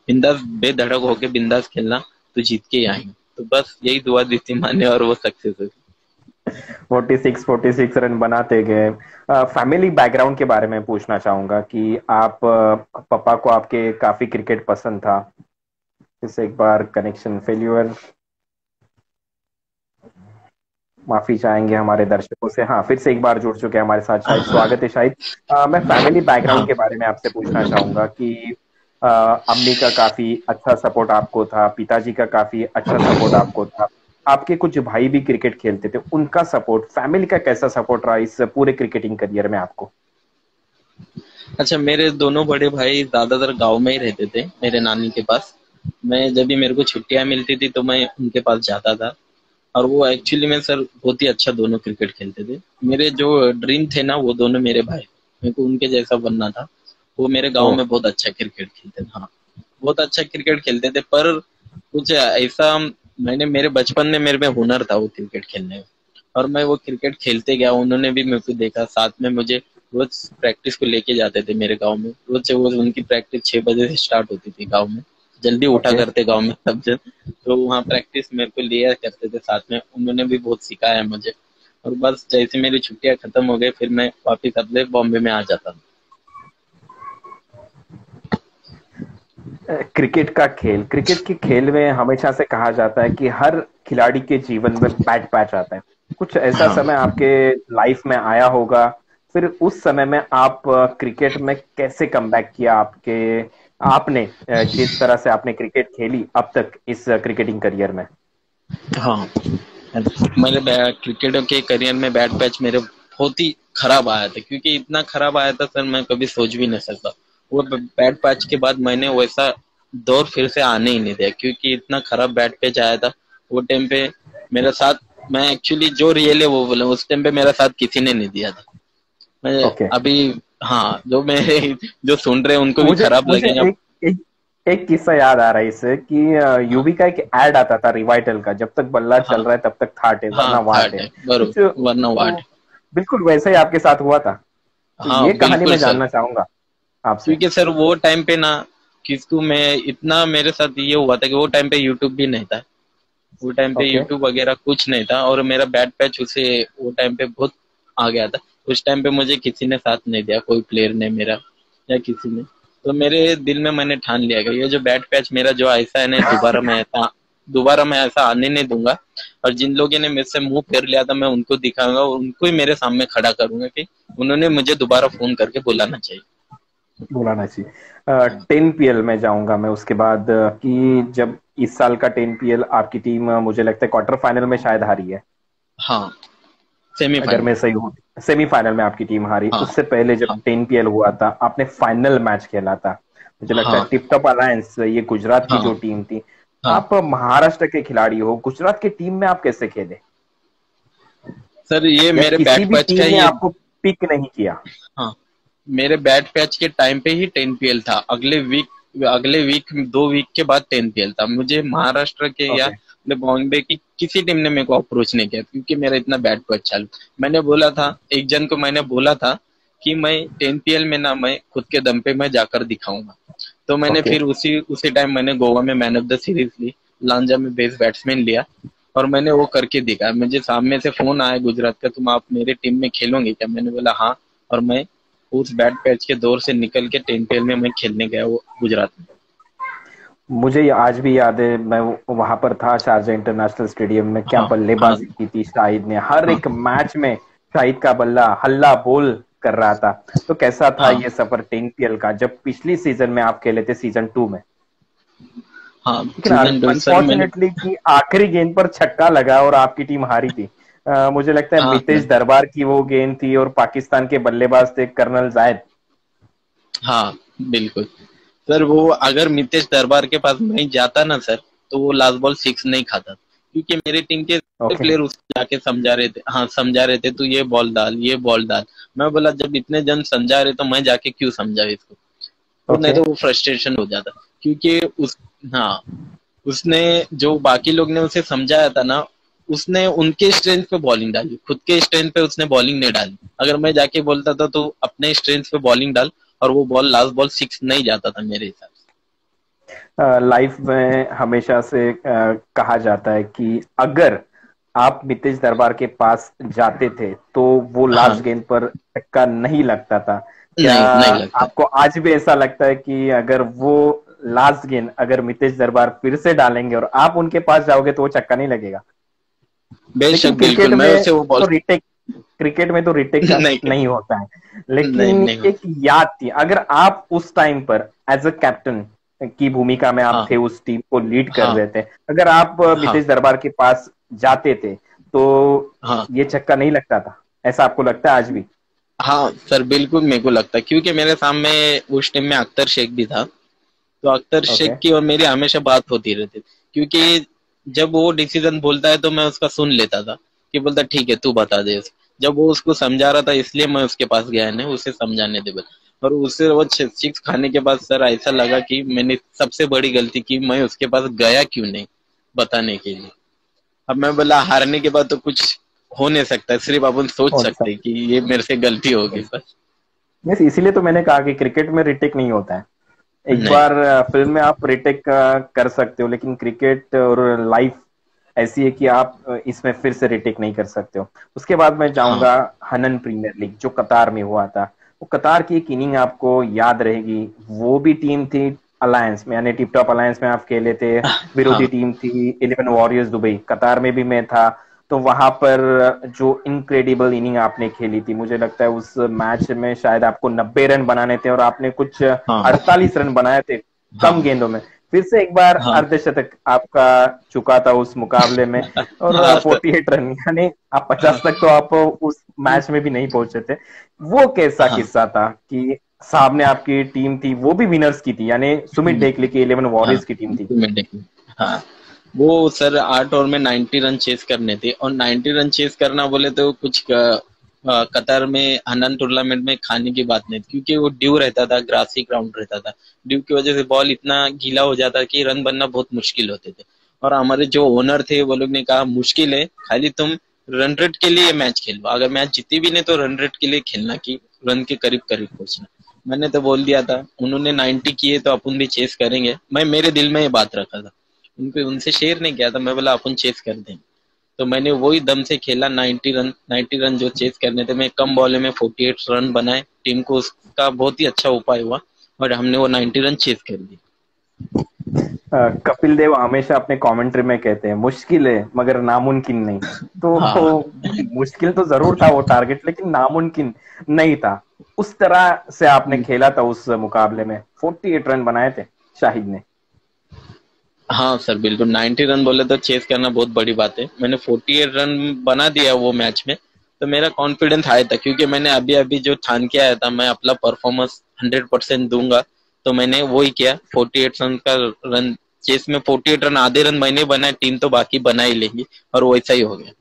Speaker 2: बिंदास बेधड़क होके बिंदास खेलना, तू जीत के ही आएंगे। तो बस यही दुआ दी थी माने और वो सक्सेस हुई।
Speaker 1: 46 रन बनाते गए। फैमिली बैकग्राउंड के बारे में पूछना चाहूंगा कि आप पापा को आपके काफी क्रिकेट पसंद था, इससे एक बार कनेक्शन फेल्यूर, माफी चाहेंगे हमारे दर्शकों से। हाँ फिर से एक बार जुड़ चुके हैं हमारे साथ शाहिद, स्वागत है शाहिद। मैं फैमिली बैकग्राउंड
Speaker 2: हाँ
Speaker 1: के बारे में आपसे पूछना चाहूंगा कि अम्मी का काफी अच्छा सपोर्ट आपको था, पिताजी का काफी अच्छा सपोर्ट आपको था, आपके कुछ भाई भी क्रिकेट खेलते थे, उनका सपोर्ट, फैमिली का कैसा सपोर्ट रहा इस पूरे क्रिकेटिंग करियर में आपको?
Speaker 2: अच्छा, मेरे दोनों बड़े भाई ज्यादातर गांव में ही रहते थे मेरे नानी के पास। मैं जब भी मेरे को छुट्टियां मिलती थी तो मैं उनके पास जाता था। और वो एक्चुअली में सर बहुत ही अच्छा दोनों क्रिकेट खेलते थे। मेरे जो ड्रीम थे ना वो दोनों मेरे भाई, मेरे को उनके जैसा बनना था। वो मेरे गांव
Speaker 1: ओ,
Speaker 2: में बहुत अच्छा क्रिकेट खेलते थे। हाँ बहुत अच्छा क्रिकेट खेलते थे, पर कुछ ऐसा मैंने मेरे बचपन में मेरे में हुनर था वो क्रिकेट खेलने में, और मैं वो क्रिकेट खेलते गया। उन्होंने भी मेरे को देखा, साथ में मुझे रोज प्रैक्टिस को लेके जाते थे मेरे गांव में। रोज से रोज उनकी प्रैक्टिस 6 बजे से स्टार्ट होती थी गांव में, जल्दी उठा
Speaker 1: ओके।
Speaker 2: करते गांव में सब जन। तो वहाँ प्रैक्टिस मेरे को लिया करते थे साथ में, उन्होंने भी बहुत सिखाया मुझे। और बस जैसे मेरी छुट्टियां खत्म हो गई फिर मैं वापिस अपने बॉम्बे में आ जाता था।
Speaker 1: क्रिकेट का खेल, क्रिकेट के खेल में हमेशा से कहा जाता है कि हर खिलाड़ी के जीवन में बैड पैच आता है। कुछ ऐसा
Speaker 2: हाँ
Speaker 1: समय आपके लाइफ में आया होगा, फिर उस समय में आप क्रिकेट में कैसे कमबैक किया? आपने जिस तरह से आपने क्रिकेट खेली अब तक इस क्रिकेटिंग करियर में।
Speaker 2: हाँ, मेरे क्रिकेट के करियर में बैड पैच मेरे बहुत ही खराब आया था, क्योंकि इतना खराब आया था सर मैं कभी सोच भी नहीं सकता। वो बैड पैच के बाद मैंने वैसा दौर फिर से आने ही नहीं दिया, क्योंकि इतना खराब बैड पैच आया था वो टाइम पे मेरे साथ। मैं एक्चुअली जो रियल है वो बोले, उस टाइम पे मेरा साथ किसी ने नहीं दिया था। मैं
Speaker 1: ओके।
Speaker 2: अभी, हाँ जो मेरे जो सुन रहे हैं उनको भी
Speaker 1: मुझे
Speaker 2: खराब
Speaker 1: मुझे
Speaker 2: लगेगा।
Speaker 1: एक एक किस्सा याद आ रहा है इससे कि
Speaker 2: हाँ
Speaker 1: यूवी का एक एड आता था रिवाइटल का, जब तक बल्ला चल
Speaker 2: हाँ
Speaker 1: रहा है तब तक थाट है
Speaker 2: हाँ,
Speaker 1: वरना वाट
Speaker 2: थर्ड
Speaker 1: है
Speaker 2: है
Speaker 1: कुछ।
Speaker 2: बरोबर, वरना वाट।
Speaker 1: तो बिल्कुल वैसा ही आपके साथ हुआ था, तो
Speaker 2: हाँ
Speaker 1: ये कहानी
Speaker 2: बिल्कुल
Speaker 1: मैं
Speaker 2: सर,
Speaker 1: जानना चाहूंगा आपसे।
Speaker 2: क्योंकि सर वो टाइम पे ना किसको मैं इतना, मेरे साथ ये हुआ था कि वो टाइम पे यूट्यूब भी नहीं था। वो टाइम पे
Speaker 1: ओके।
Speaker 2: यूट्यूब वगैरह कुछ नहीं था, और मेरा बैड पैच उसे वो टाइम पे बहुत आ गया था। उस टाइम पे मुझे किसी ने साथ नहीं दिया, कोई प्लेयर ने मेरा या किसी ने। तो मेरे दिल में मैंने ठान लिया कि ये जो बैड पैच मेरा जो ऐसा है ना, दोबारा मैं ऐसा आने नहीं दूंगा। और जिन लोगों ने मेरे से मुंह फेर लिया था मैं उनको दिखाऊंगा, और उनको ही मेरे सामने खड़ा करूंगा कि उन्होंने मुझे दोबारा फोन करके बुलाना चाहिए।
Speaker 1: बुलाना चाहिए। 10 PL में जाऊंगा मैं उसके बाद, कि जब इस साल का 10 PL आपकी टीम मुझे लगता है क्वार्टर फाइनल में शायद हारी है,
Speaker 2: हाँ
Speaker 1: अगर
Speaker 2: सेमीफाइनल।
Speaker 1: मैं सही हूँ। सेमीफाइनल में आपकी टीम हारी,
Speaker 2: हाँ
Speaker 1: उससे पहले जब
Speaker 2: हाँ
Speaker 1: 10 PL हुआ था आपने फाइनल मैच खेला था, मुझे लगता है
Speaker 2: हाँ
Speaker 1: टिप टॉप अलायंस, ये गुजरात की जो
Speaker 2: हाँ
Speaker 1: टीम थी।
Speaker 2: हाँ।
Speaker 1: आप महाराष्ट्र के खिलाड़ी हो, गुजरात की टीम में आप कैसे खेले,
Speaker 2: सर ये
Speaker 1: या
Speaker 2: मेरे
Speaker 1: किसी
Speaker 2: बैट
Speaker 1: भी
Speaker 2: पैच का
Speaker 1: टीम ने
Speaker 2: ये,
Speaker 1: आपको पिक नहीं किया?
Speaker 2: हाँ मेरे बैट पैच के टाइम पे ही 10 PL था। अगले वीक 2 वीक के बाद 10 PL था। मुझे महाराष्ट्र के या
Speaker 1: ओके।
Speaker 2: बॉम्बे की किसी टीम ने मेरे को अप्रोच नहीं किया, क्योंकि मेरा इतना बैट पैच चालू। मैंने बोला था, एक जन को मैंने बोला था कि मैं 10 PL में ना मैं खुद के दम पे मैं जाकर दिखाऊंगा। तो मैंने
Speaker 1: ओके।
Speaker 2: फिर उसी उसी टाइम मैंने गोवा में मैन ऑफ द सीरीज ली, लांजा में बेस्ट बैट्समैन लिया, और मैंने वो करके दिखा। मुझे सामने से फोन आया गुजरात का, तुम आप मेरे टीम में खेलोगे क्या? मैंने बोला हाँ। और मैं उस बैट पैच के दौर से निकल के 10 PL में मैं खेलने गया वो गुजरात में।
Speaker 1: मुझे ये आज भी याद है, मैं वहां पर था शारजा इंटरनेशनल स्टेडियम में, क्या
Speaker 2: हाँ हाँ
Speaker 1: बल्लेबाजी की थी शाहिद ने, हर
Speaker 2: हाँ
Speaker 1: एक मैच में शाहिद का बल्ला हल्ला बोल कर रहा था। तो कैसा था
Speaker 2: हाँ
Speaker 1: ये सफर 10 PL का, जब पिछली सीजन में आप खेले थे सीजन 2 में?
Speaker 2: हाँ।
Speaker 1: लेकिन
Speaker 2: सीजन 2 सर मैंने,
Speaker 1: अनफॉर्चुनेटली कि आखिरी गेंद पर छक्का लगा और आपकी टीम हारी थी। मुझे लगता है
Speaker 2: हाँ
Speaker 1: मितेश
Speaker 2: सर,
Speaker 1: दरबार की वो गेंद थी, और पाकिस्तान के बल्लेबाज थे कर्नल जायद।
Speaker 2: हाँ बिल्कुल। सर वो अगर मितेश दरबार के पास नहीं जाता ना सर, तो वो लास्ट बॉल 6 नहीं खाता, क्योंकि मेरे टीम के
Speaker 1: ओके।
Speaker 2: प्लेयर उसको जाके समझा रहे थे। हाँ समझा रहे थे, तू ये बॉल डाल, ये बॉल डाल। मैं बोला जब इतने जन समझा रहे तो मैं जाके क्यों समझा इसको? तो नहीं
Speaker 1: ओके।
Speaker 2: तो वो फ्रस्ट्रेशन हो जाता, क्योंकि उस, हाँ उसने जो बाकी लोग ने उसे समझाया था ना, उसने उनके स्ट्रेंथ पे बॉलिंग डाली, खुद के स्ट्रेंथ पे उसने बॉलिंग नहीं डाली। अगर मैं जाके बोलता था तो अपने स्ट्रेंथ पे बॉलिंग डाल, और वो बॉल लास्ट बॉल 6 नहीं जाता था मेरे हिसाब
Speaker 1: लाइफ में हमेशा से कहा जाता है कि अगर आप मितेश दरबार के पास जाते थे तो वो
Speaker 2: से। हाँ,
Speaker 1: लास्ट गेंद पर छक्का नहीं लगता था। क्या
Speaker 2: नहीं नहीं लगता।
Speaker 1: आपको आज भी ऐसा लगता है कि अगर वो लास्ट गेंद अगर मितेश दरबार फिर से डालेंगे और आप उनके पास जाओगे तो वो छक्का नहीं लगेगा?
Speaker 2: बेशक,
Speaker 1: लेकिन
Speaker 2: बिल्कुल मैं उसे वो बॉल
Speaker 1: क्रिकेट में तो रिटेक का
Speaker 2: नहीं
Speaker 1: नहीं होता है,
Speaker 2: नहीं
Speaker 1: लेकिन
Speaker 2: नहीं
Speaker 1: एक
Speaker 2: होता।
Speaker 1: याद थी। अगर आप उस टाइम पर एज अ कैप्टन की भूमिका में आप
Speaker 2: हाँ
Speaker 1: थे, उस टीम को लीड कर
Speaker 2: हाँ
Speaker 1: रहे थे, अगर आप
Speaker 2: हाँ
Speaker 1: मितेश दरबार के पास जाते थे तो
Speaker 2: हाँ
Speaker 1: ये छक्का नहीं लगता था, ऐसा आपको लगता है आज भी?
Speaker 2: हाँ सर, बिल्कुल मेरे को लगता है, क्योंकि मेरे सामने उस टाइम में अख्तर शेख भी था। तो अख्तर
Speaker 1: ओके।
Speaker 2: शेख की और मेरी हमेशा बात होती रहती थी, क्योंकि जब वो डिसीजन बोलता है तो मैं उसका सुन लेता था, कि बोलता ठीक है तू बता दे जब वो उसको समझा रहा था इसलिए मैं उसके पास गया, नहीं उसे समझाने दे बोला। और उससे वो सिक्स खाने के बाद सर ऐसा लगा कि मैंने सबसे बड़ी गलती की, मैं उसके पास गया क्यों नहीं बताने के लिए। अब मैं बोला हारने के बाद तो कुछ हो नहीं सकता, सिर्फ अपन सोच
Speaker 1: और
Speaker 2: सकते हैं कि ये मेरे से गलती होगी बस।
Speaker 1: यस, इसीलिए तो मैंने कहा कि क्रिकेट में रिटेक नहीं होता है। एक
Speaker 2: नहीं।
Speaker 1: बार फिल्म में आप रिटेक कर सकते हो, लेकिन क्रिकेट और लाइफ ऐसी है कि आप इसमें फिर से रिटेक नहीं कर सकते हो। उसके बाद मैं
Speaker 2: हाँ
Speaker 1: जाऊंगा हनन प्रीमियर लीग जो कतार में हुआ था। वो कतार की एक इनिंग आपको याद रहेगी। वो भी टीम थी अलायंस में, यानी टिप टॉप अलायंस में आप खेले थे। विरोधी
Speaker 2: हाँ
Speaker 1: टीम थी 11 वॉरियर्स दुबई, कतार में भी मैं था। तो वहां पर जो इनक्रेडिबल इनिंग आपने खेली थी, मुझे लगता है उस मैच में शायद आपको 90 रन बनाने थे और आपने कुछ
Speaker 2: हाँ
Speaker 1: 48 रन बनाए थे कम
Speaker 2: हाँ
Speaker 1: गेंदों में। फिर से एक बार
Speaker 2: हाँ
Speaker 1: अर्धशतक आपका चुका था उस मुकाबले में, और
Speaker 2: हाँ सर।
Speaker 1: 48 रन, यानी आप 50
Speaker 2: हाँ
Speaker 1: तक तो आप उस मैच में भी नहीं पहुंचे थे। वो कैसा
Speaker 2: हाँ
Speaker 1: किस्सा था कि सामने आपकी टीम थी, वो भी विनर्स की थी, यानी सुमित डेकली की 11
Speaker 2: हाँ
Speaker 1: वॉरियर्स की टीम थी।
Speaker 2: हाँ, वो सर 8 ओवर में 90 रन चेस करने थे, और 90 रन चेस करना बोले तो कुछ कतर में अनंत टूर्नामेंट में खाने की बात नहीं थी, क्योंकि वो ड्यू रहता था, ग्रासी ग्राउंड रहता था। ड्यू की वजह से बॉल इतना गीला हो जाता कि रन बनना बहुत मुश्किल होते थे। और हमारे जो ओनर थे वो लोग ने कहा मुश्किल है, खाली तुम रन रेट के लिए मैच खेलो, अगर मैच जीती भी नहीं तो रन रेट के लिए खेलना, कि रन के करीब करीब पहुंचना। मैंने तो बोल दिया था, उन्होंने 90 किए तो अपन भी चेस करेंगे, मैं मेरे दिल में ये बात रखा था, उनको उनसे शेयर नहीं किया था। मैं बोला अपन चेस कर देंगे। तो मैंने वही दम से खेला, 90 रन जो चेस करने थे, मैं कम बॉल में 48 रन बनाए, टीम को उसका बहुत ही अच्छा उपाय हुआ, और हमने वो 90 रन चेस कर दिए।
Speaker 1: कपिल देव हमेशा अपने कमेंट्री में कहते हैं मुश्किल है मगर नामुमकिन नहीं।
Speaker 2: हाँ
Speaker 1: तो मुश्किल तो जरूर था वो टारगेट, लेकिन नामुमकिन नहीं था। उस तरह से आपने खेला था उस मुकाबले में, 48 रन बनाए थे शाहिद ने।
Speaker 2: हाँ सर, बिल्कुल 90 रन बोले तो चेस करना बहुत बड़ी बात है। मैंने 48 रन बना दिया वो मैच में, तो मेरा कॉन्फिडेंस हाई था, क्योंकि मैंने अभी अभी जो ठान के आया था मैं अपना परफॉर्मेंस 100% दूंगा। तो मैंने वही किया, 48 रन का रन चेस में 48 रन, आधे रन मैंने बनाए, टीम तो बाकी बना ही लेंगी, और वैसा ही हो गया।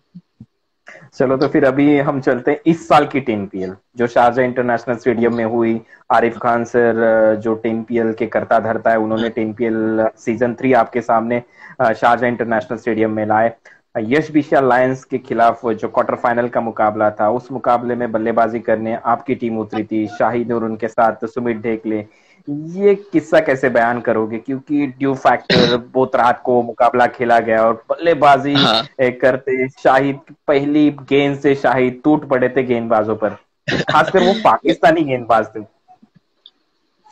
Speaker 1: चलो तो फिर अभी हम चलते हैं इस साल की 10 PL जो शारजा इंटरनेशनल स्टेडियम में हुई। आरिफ खान सर जो 10 PL के करता धरता है, उन्होंने 10 PL सीजन 3 आपके सामने शारजा इंटरनेशनल स्टेडियम में लाए। यश बिशिया लायंस के खिलाफ जो क्वार्टर फाइनल का मुकाबला था, उस मुकाबले में बल्लेबाजी करने आपकी टीम उतरी थी, शाहिद और उनके साथ सुमित ढेकले। ये किस्सा कैसे बयान करोगे, क्योंकि ड्यू फैक्टर बहुत रात को मुकाबला खेला गया और बल्लेबाजी
Speaker 2: हाँ
Speaker 1: करते शाहिद, पहली गेंद से शाहिद टूट पड़े थे गेंदबाजों पर, खासकर वो पाकिस्तानी गेंदबाज थे।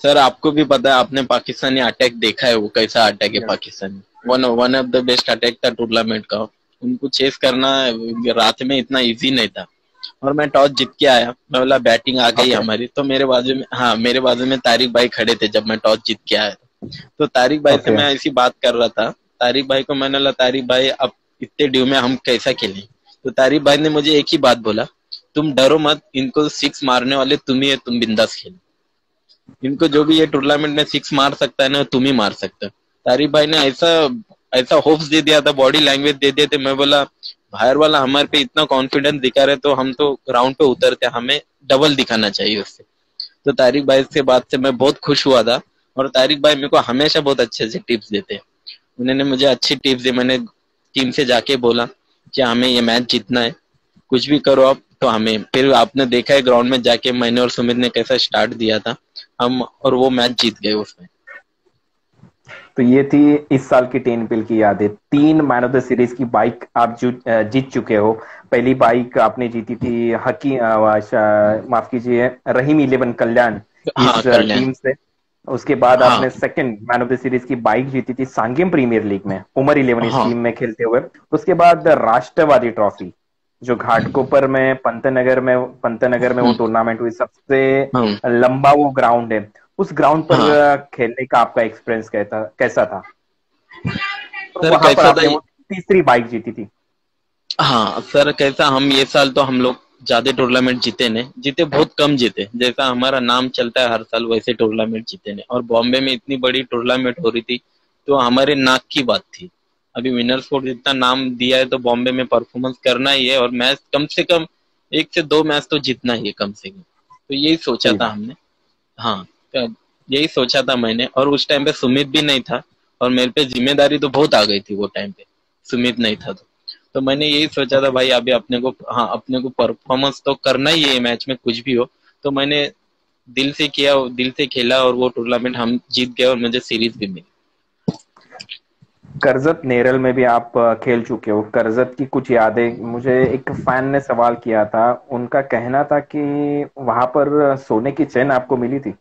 Speaker 2: सर, आपको भी पता है, आपने पाकिस्तानी अटैक देखा है, वो कैसा अटैक है Pakistani. One one of the best attack था टूर्नामेंट का। उनको चेस करना रात में इतना इजी नहीं था। और मैं टॉस जीत के आया, मैं बोला बैटिंग आ गई
Speaker 1: ओके।
Speaker 2: हमारी, तो मेरे बाजू में, हाँ मेरे बाजू में तारिक भाई खड़े थे जब मैं टॉस जीत के आया। तो तारिक भाई से
Speaker 1: ओके।
Speaker 2: मैं ऐसी बात कर रहा था, तारिक भाई को मैंने बोला तारिक भाई अब इतने ड्यू में हम कैसा खेलें। तो तारिक भाई ने मुझे एक ही बात बोला, तुम डरो मत, इनको 6 मारने वाले तुम ही है, तुम बिंदास खेलो। इनको जो भी ये टूर्नामेंट में 6 मार सकता है ना, तुम ही मार सकते हो। तारिक भाई ने ऐसा ऐसा होप्स दे दिया था, बॉडी लैंग्वेज दे दिए थे। मैं बोला बाहर वाला हमारे पे इतना कॉन्फिडेंस दिखा रहे, तो हम तो ग्राउंड पे उतरते, हमें डबल दिखाना चाहिए उससे। तो तारिक भाई से बात से मैं बहुत खुश हुआ था, और तारिक भाई मेरे को हमेशा बहुत अच्छे से टिप्स देते हैं। उन्होंने मुझे अच्छी टिप्स दी। मैंने टीम से जाके बोला कि हमें ये मैच जीतना है, कुछ भी करो आप तो हमें। फिर आपने देखा है ग्राउंड में जाके मैंने और सुमित ने कैसा स्टार्ट दिया था हम, और वो मैच जीत गए उसमें।
Speaker 1: तो ये थी इस साल की टेनपिल की यादें। 3 मैन ऑफ द सीरीज की बाइक आप जीत चुके हो। पहली बाइक आपने जीती थी माफ कीजिए, रहीम 11 कल्याण
Speaker 2: हाँ
Speaker 1: इस
Speaker 2: कल्याण।
Speaker 1: टीम से। उसके बाद
Speaker 2: हाँ
Speaker 1: आपने second man of the series की बाइक जीती थी सांगेम प्रीमियर लीग में, उमर 11 इस
Speaker 2: हाँ
Speaker 1: टीम में खेलते हुए। उसके बाद राष्ट्रवादी ट्रॉफी, जो घाटकोपर में पंतनगर में वो
Speaker 2: हम्म,
Speaker 1: टूर्नामेंट हुई, सबसे
Speaker 2: हाँ
Speaker 1: लंबा वो ग्राउंड है। उस ग्राउंड पर
Speaker 2: हाँ।
Speaker 1: खेलने का आपका एक्सपीरियंस कैसा कैसा था? और
Speaker 2: सर
Speaker 1: वहां पर
Speaker 2: कैसा था
Speaker 1: आपने वो तीसरी बाइक जीती थी।
Speaker 2: हाँ सर कैसा, हम ये साल तो हम लोग ज्यादा टूर्नामेंट जीते ने, जीते बहुत कम जीते। जैसा हमारा नाम चलता है हर साल वैसे टूर्नामेंट जीते ने। और बॉम्बे में इतनी बड़ी टूर्नामेंट हो रही थी तो हमारे नाक की बात थी। अभी विनर स्पोर्ट इतना नाम दिया है तो बॉम्बे में परफॉर्मेंस करना ही है, और मैच कम से कम 1 से 2 मैच तो जीतना ही है कम से कम। तो यही सोचा
Speaker 1: सही
Speaker 2: था
Speaker 1: बात।
Speaker 2: हमने। हाँ, तो यही सोचा था मैंने। और उस टाइम पे सुमित भी नहीं था, और मेरे पे जिम्मेदारी तो बहुत आ गई थी वो टाइम पे, सुमित नहीं था तो मैंने यही सोचा था भाई अभी अपने को, हाँ अपने को परफॉर्मेंस तो करना ही है मैच में कुछ भी हो। तो मैंने दिल से किया, दिल से खेला, और वो टूर्नामेंट हम जीत गए और मुझे सीरीज भी मिली।
Speaker 1: करजत नेरल में भी आप खेल चुके हो। करजत की कुछ यादें, मुझे एक फैन ने सवाल किया था, उनका कहना था कि वहां पर सोने की चेन आपको मिली थी।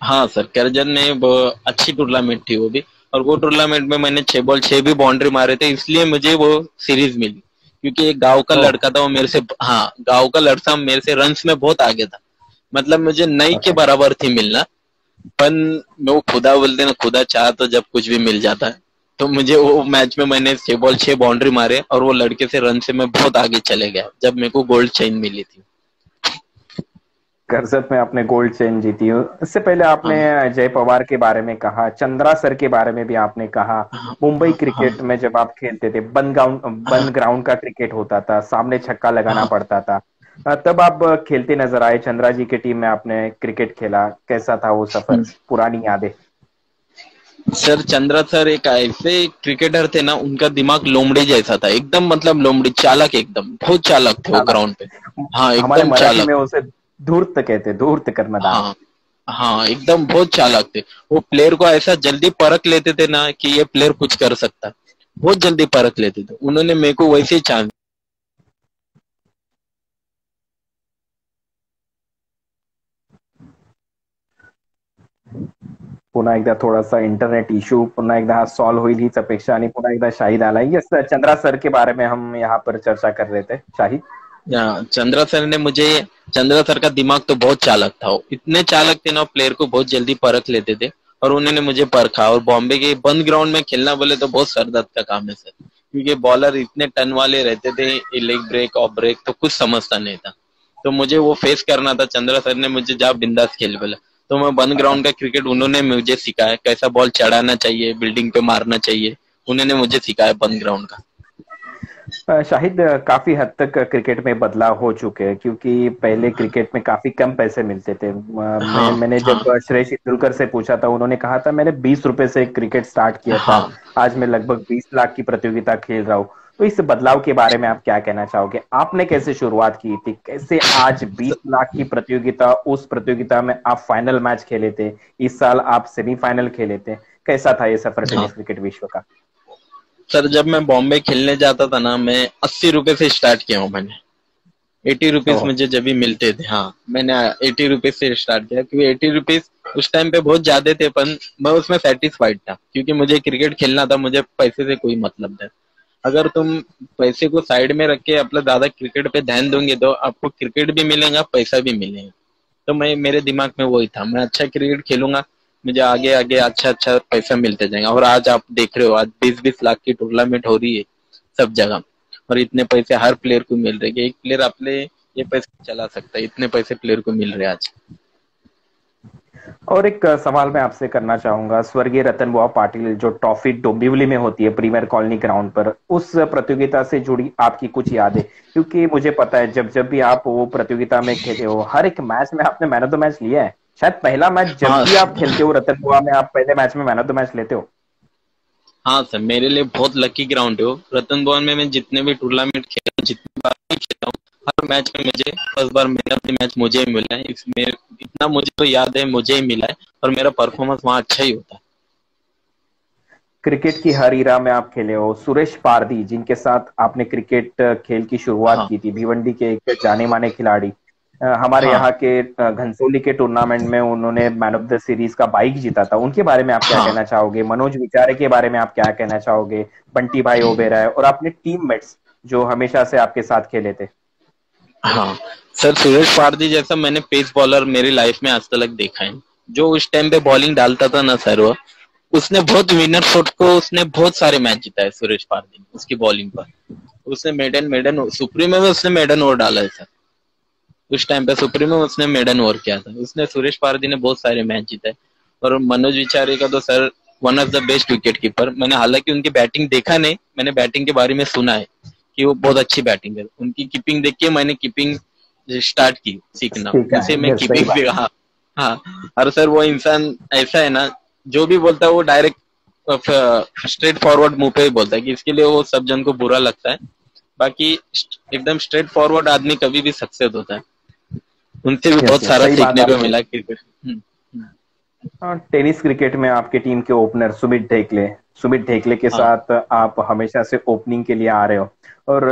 Speaker 2: हाँ सर, करजन में वो अच्छी टूर्नामेंट थी वो भी। और वो टूर्नामेंट में मैंने 6 बॉल 6 भी बाउंड्री मारे थे, इसलिए मुझे वो सीरीज मिली। क्योंकि एक गांव का
Speaker 1: ओह।
Speaker 2: लड़का था वो मेरे से, हाँ गांव का लड़का मेरे से रन्स में बहुत आगे था। मतलब मुझे नई के
Speaker 1: ओके।
Speaker 2: बराबर थी मिलना। पर वो खुदा बोलते ना, खुदा चाह तो जब कुछ भी मिल जाता है। तो मुझे वो मैच में मैंने 6 बॉल 6 बाउंड्री मारे, और वो लड़के से रन से मैं बहुत आगे चले गया जब मेरे को गोल्ड चेन मिली थी।
Speaker 1: करजत में आपने गोल्ड चेन जीती हो। इससे पहले आपने
Speaker 2: हाँ
Speaker 1: जय पवार के बारे में कहा, चंद्रा सर के बारे में भी आपने कहा।
Speaker 2: हाँ
Speaker 1: मुंबई
Speaker 2: हाँ
Speaker 1: क्रिकेट में जब आप खेलते थे,
Speaker 2: हाँ
Speaker 1: बंद ग्राउंड का क्रिकेट होता था, सामने छक्का लगाना
Speaker 2: हाँ
Speaker 1: पड़ता था। तब आप खेलते नजर आए, चंद्रा जी की टीम में आपने क्रिकेट खेला। कैसा था वो सफर,
Speaker 2: हाँ।
Speaker 1: पुरानी यादें?
Speaker 2: सर चंद्रा सर एक ऐसे क्रिकेटर थे ना, उनका दिमाग लोमड़ी जैसा था एकदम। मतलब लोमड़ी, चालाक, एकदम बहुत चालाक थे वो
Speaker 1: चालाक।
Speaker 2: ग्राउंड पे। हाँ
Speaker 1: हमारे
Speaker 2: एकदम
Speaker 1: मराठी
Speaker 2: चालाक।
Speaker 1: में उसे धूर्त कहते, धूर्त कर्णधार।
Speaker 2: हाँ हाँ, एकदम बहुत चालाक थे। वो प्लेयर को ऐसा जल्दी परख लेते थे ना कि ये प्लेयर कुछ कर सकता है, बहुत जल्दी परख लेते थे। उन्होंने मेरे को वैसे ही चांस।
Speaker 1: पुन्हा एकदा थोडासा इंटरनेट इश्यू, पुन्हा एकदा हा सॉल्व होईल हीच अपेक्षा, आणि पुन्हा एकदा शाहिद आला। यस, चंद्रा सर के बारे में हम यहाँ पर चर्चा कर रहे थे, शाहिद।
Speaker 2: चंद्रा सर ने मुझे, चंद्रा सर का दिमाग तो बहुत चालाक था। वो इतने चालाक थे ना, प्लेयर को बहुत जल्दी परख लेते थे। और उन्होंने मुझे परखा। और बॉम्बे के बंद ग्राउंड में खेलना बोले तो बहुत सर दर्द का काम है सर, क्योंकि बॉलर इतने टन वाले रहते थे, लेग ब्रेक ऑफ ब्रेक तो कुछ समझता नहीं था। तो मुझे वो फेस करना था। चंद्रा सर ने मुझे जा बिंदास खेल बोला। तो मैं बंद ग्राउंड का क्रिकेट उन्होंने मुझे सिखाया, कैसा बॉल चढ़ाना चाहिए, बिल्डिंग पे मारना चाहिए, उन्होंने मुझे सिखाया बंद ग्राउंड का।
Speaker 1: शाहिद, काफी हद तक क्रिकेट में बदलाव हो चुके हैं, क्योंकि पहले क्रिकेट में काफी कम पैसे मिलते थे।
Speaker 2: हाँ
Speaker 1: मैंने
Speaker 2: हाँ
Speaker 1: जब श्रेयस तेंदुलकर से पूछा था, उन्होंने कहा था मैंने 20 रुपए से क्रिकेट स्टार्ट किया था,
Speaker 2: हाँ।
Speaker 1: आज मैं लगभग 20 लाख की प्रतियोगिता खेल रहा हूँ। तो इस बदलाव के बारे में आप क्या कहना चाहोगे? आपने कैसे शुरुआत की थी, कैसे आज 20 लाख की प्रतियोगिता, उस प्रतियोगिता में आप फाइनल मैच खेले थे, इस साल आप सेमीफाइनल खेले थे, कैसा था ये सफर
Speaker 2: हाँ
Speaker 1: टेनिस क्रिकेट विश्व का?
Speaker 2: सर, जब मैं बॉम्बे खेलने जाता था ना, मैं 80 रुपए से स्टार्ट किया हूँ मैंने। 80 रुपीज
Speaker 1: ओह।
Speaker 2: मुझे जब भी मिलते थे, हाँ मैंने 80 रुपीज से स्टार्ट किया। क्योंकि 80 रुपीज उस टाइम पे बहुत ज्यादा थे, पर मैं उसमें सेटिस्फाइड था, क्योंकि मुझे क्रिकेट खेलना था, मुझे पैसे से कोई मतलब नहीं। अगर तुम पैसे को साइड में रख के अपना ज्यादा क्रिकेट पे ध्यान दोगे तो आपको क्रिकेट भी मिलेगा, पैसा भी मिलेगा। तो मैं, मेरे दिमाग में वही था, मैं अच्छा क्रिकेट खेलूंगा, मुझे आगे आगे अच्छा अच्छा पैसा मिलते जाएगा। और आज आप देख रहे हो, आज 20-20 लाख की टूर्नामेंट हो रही है सब जगह। और इतने पैसे हर प्लेयर को मिल रहे हैं। एक प्लेयर अपने ये पैसे चला सकता है, इतने पैसे प्लेयर को मिल रहे हैं आज।
Speaker 1: और एक सवाल मैं आपसे करना चाहूंगा, स्वर्गीय रतन बुआ पाटिल जो ट्रॉफी डोंबिवली में होती है प्रीमियर कॉलोनी ग्राउंड पर, उस प्रतियोगिता से जुड़ी आपकी कुछ यादें? क्योंकि मुझे पता है जब जब भी आप वो प्रतियोगिता में खेले हो, हर एक मैच में आपने मैन ऑफ द मैच लिया है। शायद पहला मैच जब
Speaker 2: हाँ
Speaker 1: भी आप खेलते हो रतन बुआ में, आप पहले मैच में मैन ऑफ द मैच लेते हो।
Speaker 2: हाँ सर, मेरे लिए बहुत लकी ग्राउंड है वो। रतन भवन में मैं जितने भी टूर्नामेंट खेला हूँ, जितनी बार भी खेला हूँ, हर मैच में मुझे first bar man of the match मुझे ही मिला है। इसमें इतना मुझे तो याद है, मुझे ही मिला है, और मेरा परफॉर्मेंस वहाँ अच्छा ही होता है।
Speaker 1: क्रिकेट की हर इरा में आप खेले हो। सुरेश पारदी, जिनके साथ आपने क्रिकेट खेल की शुरुआत
Speaker 2: हाँ
Speaker 1: की थी, भिवंडी के एक जाने माने खिलाड़ी, हमारे
Speaker 2: हाँ
Speaker 1: यहाँ के घनसोली के टूर्नामेंट में उन्होंने मैन ऑफ द सीरीज का बाइक जीता था। उनके बारे में आप क्या
Speaker 2: हाँ
Speaker 1: कहना चाहोगे? मनोज विचारे के बारे में आप क्या कहना चाहोगे? बंटी भाई ओबेरॉय और अपने टीममेट्स जो हमेशा से आपके साथ खेले थे।
Speaker 2: हाँ सर, सुरेश पारदी जैसा मैंने पेस बॉलर मेरी लाइफ में आज तक देखा है। जो उस टाइम पे बॉलिंग डालता था ना सर, वो उसने बहुत विनर शॉट को उसने बहुत सारे मैच जीता है सुरेश पारदी ने, उसकी बॉलिंग पर। उसने मेडन मेडन सुप्रीम में उसने मेडन ओवर डाला है सर। उस टाइम पे सुप्रीम में उसने मेडन ओवर किया था। उसने सुरेश पारदी ने बहुत सारे मैच जीते। और मनोज विचारे का तो sir one of the best wicket keeper. मैंने हालांकि उनकी बैटिंग देखा नहीं, मैंने बैटिंग के बारे में सुना है कि वो बहुत अच्छी बैटिंग है। उनकी कीपिंग देख के मैंने कीपिंग स्टार्ट की सीखना,
Speaker 1: ठीक है,
Speaker 2: उनसे मैं
Speaker 1: ये सही
Speaker 2: कीपिंग
Speaker 1: बात
Speaker 2: भी।
Speaker 1: है।
Speaker 2: हाँ हाँ। और सर वो इंसान ऐसा है ना, जो भी बोलता है वो डायरेक्ट स्ट्रेट फॉरवर्ड मुंह पे ही बोलता है, कि इसके लिए वो सब जन को बुरा लगता है। बाकी एकदम स्ट्रेट फॉरवर्ड आदमी कभी भी सक्सेस होता है। उनसे भी बहुत
Speaker 1: यस यस,
Speaker 2: सारा
Speaker 1: सही बात
Speaker 2: सीखने को
Speaker 1: आपने।
Speaker 2: मिला क्रिकेट।
Speaker 1: हाँ, टेनिस क्रिकेट में आपके टीम के ओपनर सुमित ढेकले के
Speaker 2: हाँ
Speaker 1: साथ आप हमेशा से ओपनिंग के लिए आ रहे हो। और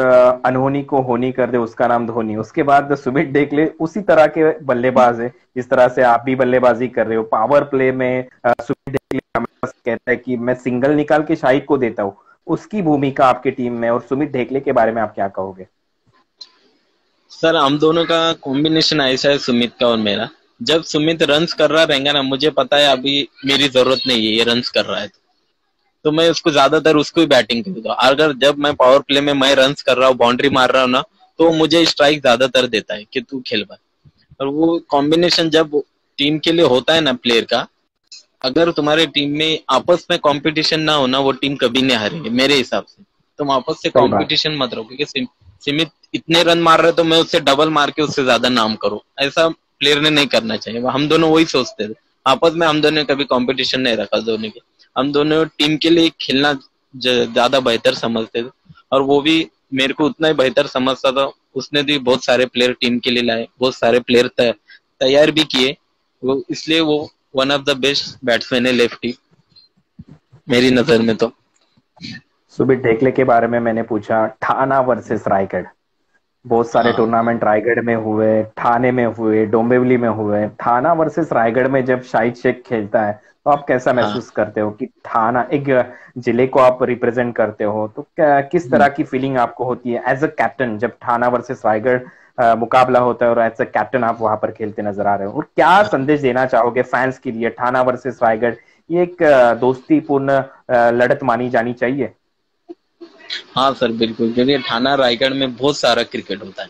Speaker 1: अनहोनी को होनी कर दे उसका नाम धोनी। उसके बाद सुमित ढेकले उसी तरह के बल्लेबाज है जिस तरह से आप भी बल्लेबाजी कर रहे हो। पावर प्ले में सुमित ढेकले हमेशा से कहता है कि मैं सिंगल निकाल के शाहिद को देता हूँ। उसकी भूमिका आपके टीम में, और सुमित ढेकले के बारे में आप क्या कहोगे?
Speaker 2: सर, हम दोनों का कॉम्बिनेशन ऐसा है, सुमित का और मेरा। जब सुमित रन्स कर रहा रहेगा ना, मुझे पता है अभी मेरी जरूरत नहीं है, ये रन्स कर रहा है, तो मैं उसको ज्यादातर उसको ही बैटिंग करूंगा। अगर जब मैं पावर प्ले में मैं रन्स कर रहा हूँ, बाउंड्री मार रहा हूँ ना, तो मुझे स्ट्राइक ज्यादातर देता है कि तू खेल भाई। और वो कॉम्बिनेशन जब टीम के लिए होता है ना प्लेयर का, अगर तुम्हारे टीम में आपस में कंपटीशन ना हो ना, वो टीम कभी नहीं हारेगी मेरे हिसाब से। तुम आपस से
Speaker 1: सही बात।
Speaker 2: कंपटीशन मत रखो, क्योंकि सीमित इतने रन मार रहे तो मैं उससे डबल मार के उससे ज्यादा नाम करूं, ऐसा प्लेयर ने नहीं करना चाहिए। हम दोनों वही सोचते थे आपस में। हम दोनों ने कभी कंपटीशन नहीं रखा दोनों के। हम दोनों टीम के लिए खेलना ज्यादा बेहतर समझते थे, और वो भी मेरे को उतना ही बेहतर समझता था। उसने भी बहुत सारे प्लेयर टीम के लिए लाए, बहुत सारे प्लेयर तैयार भी किए। वो इसलिए वो one of the best batsman है, लेफ्टी, मेरी नजर में तो।
Speaker 1: सुमित ढेकले के बारे में मैंने पूछा, ठाना वर्सेस रायगढ़। बहुत सारे
Speaker 2: हाँ
Speaker 1: टूर्नामेंट रायगढ़ में हुए, ठाणे में हुए, डोंबिवली में हुए। ठाना वर्सेस रायगढ़ में जब शाहिद शेख खेलता है तो आप कैसा
Speaker 2: हाँ।
Speaker 1: महसूस करते हो कि ठाना एक जिले को आप रिप्रेजेंट करते हो, तो किस तरह की फीलिंग आपको होती है एज अ कैप्टन जब ठाना वर्सेस रायगढ़ मुकाबला होता है और एज अ कैप्टन आप वहां पर खेलते नजर आ रहे हो? और क्या संदेश देना चाहोगे फैंस के लिए? ठाना वर्सेस रायगढ़ ये एक दोस्तीपूर्ण लड़त मानी जानी चाहिए।
Speaker 2: हाँ सर, बिल्कुल, क्योंकि थाना रायगढ़ में बहुत सारा क्रिकेट होता है,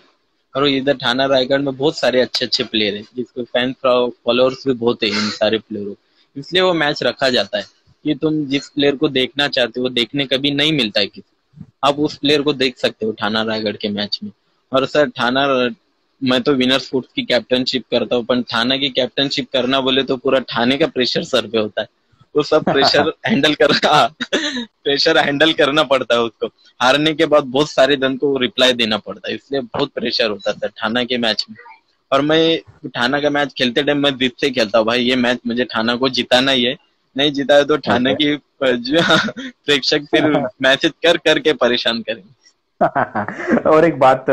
Speaker 2: और इधर थाना रायगढ़ में बहुत सारे अच्छे अच्छे प्लेयर हैं, जिसको फैन फॉलोअर्स भी बहुत है इन सारे प्लेयरों। इसलिए वो मैच रखा जाता है कि तुम जिस प्लेयर को देखना चाहते हो वो देखने कभी नहीं मिलता है किसी, आप उस प्लेयर को देख सकते हो थाना रायगढ़ के मैच में। और सर मैं तो विनर स्पोर्ट्स की कैप्टनशिप करता हूँ, पर थाना की कैप्टनशिप करना बोले तो पूरा थाने का प्रेशर सर पे होता है। वो सब प्रेशर हैंडल प्रेशर हैंडल करना पड़ता है उसको। हारने के बाद बहुत सारे जन को रिप्लाई देना पड़ता है, इसलिए बहुत प्रेशर होता था ठाना के मैच में। और मैं ठाना का मैच खेलते टाइम मैं जीत से खेलता हूँ भाई, ये मैच मुझे ठाना को जिताना ही है। नहीं जिता है तो ठाना
Speaker 1: ओके।
Speaker 2: की प्रेक्षक फिर मैसेज कर करके परेशान करेंगे।
Speaker 1: और एक बात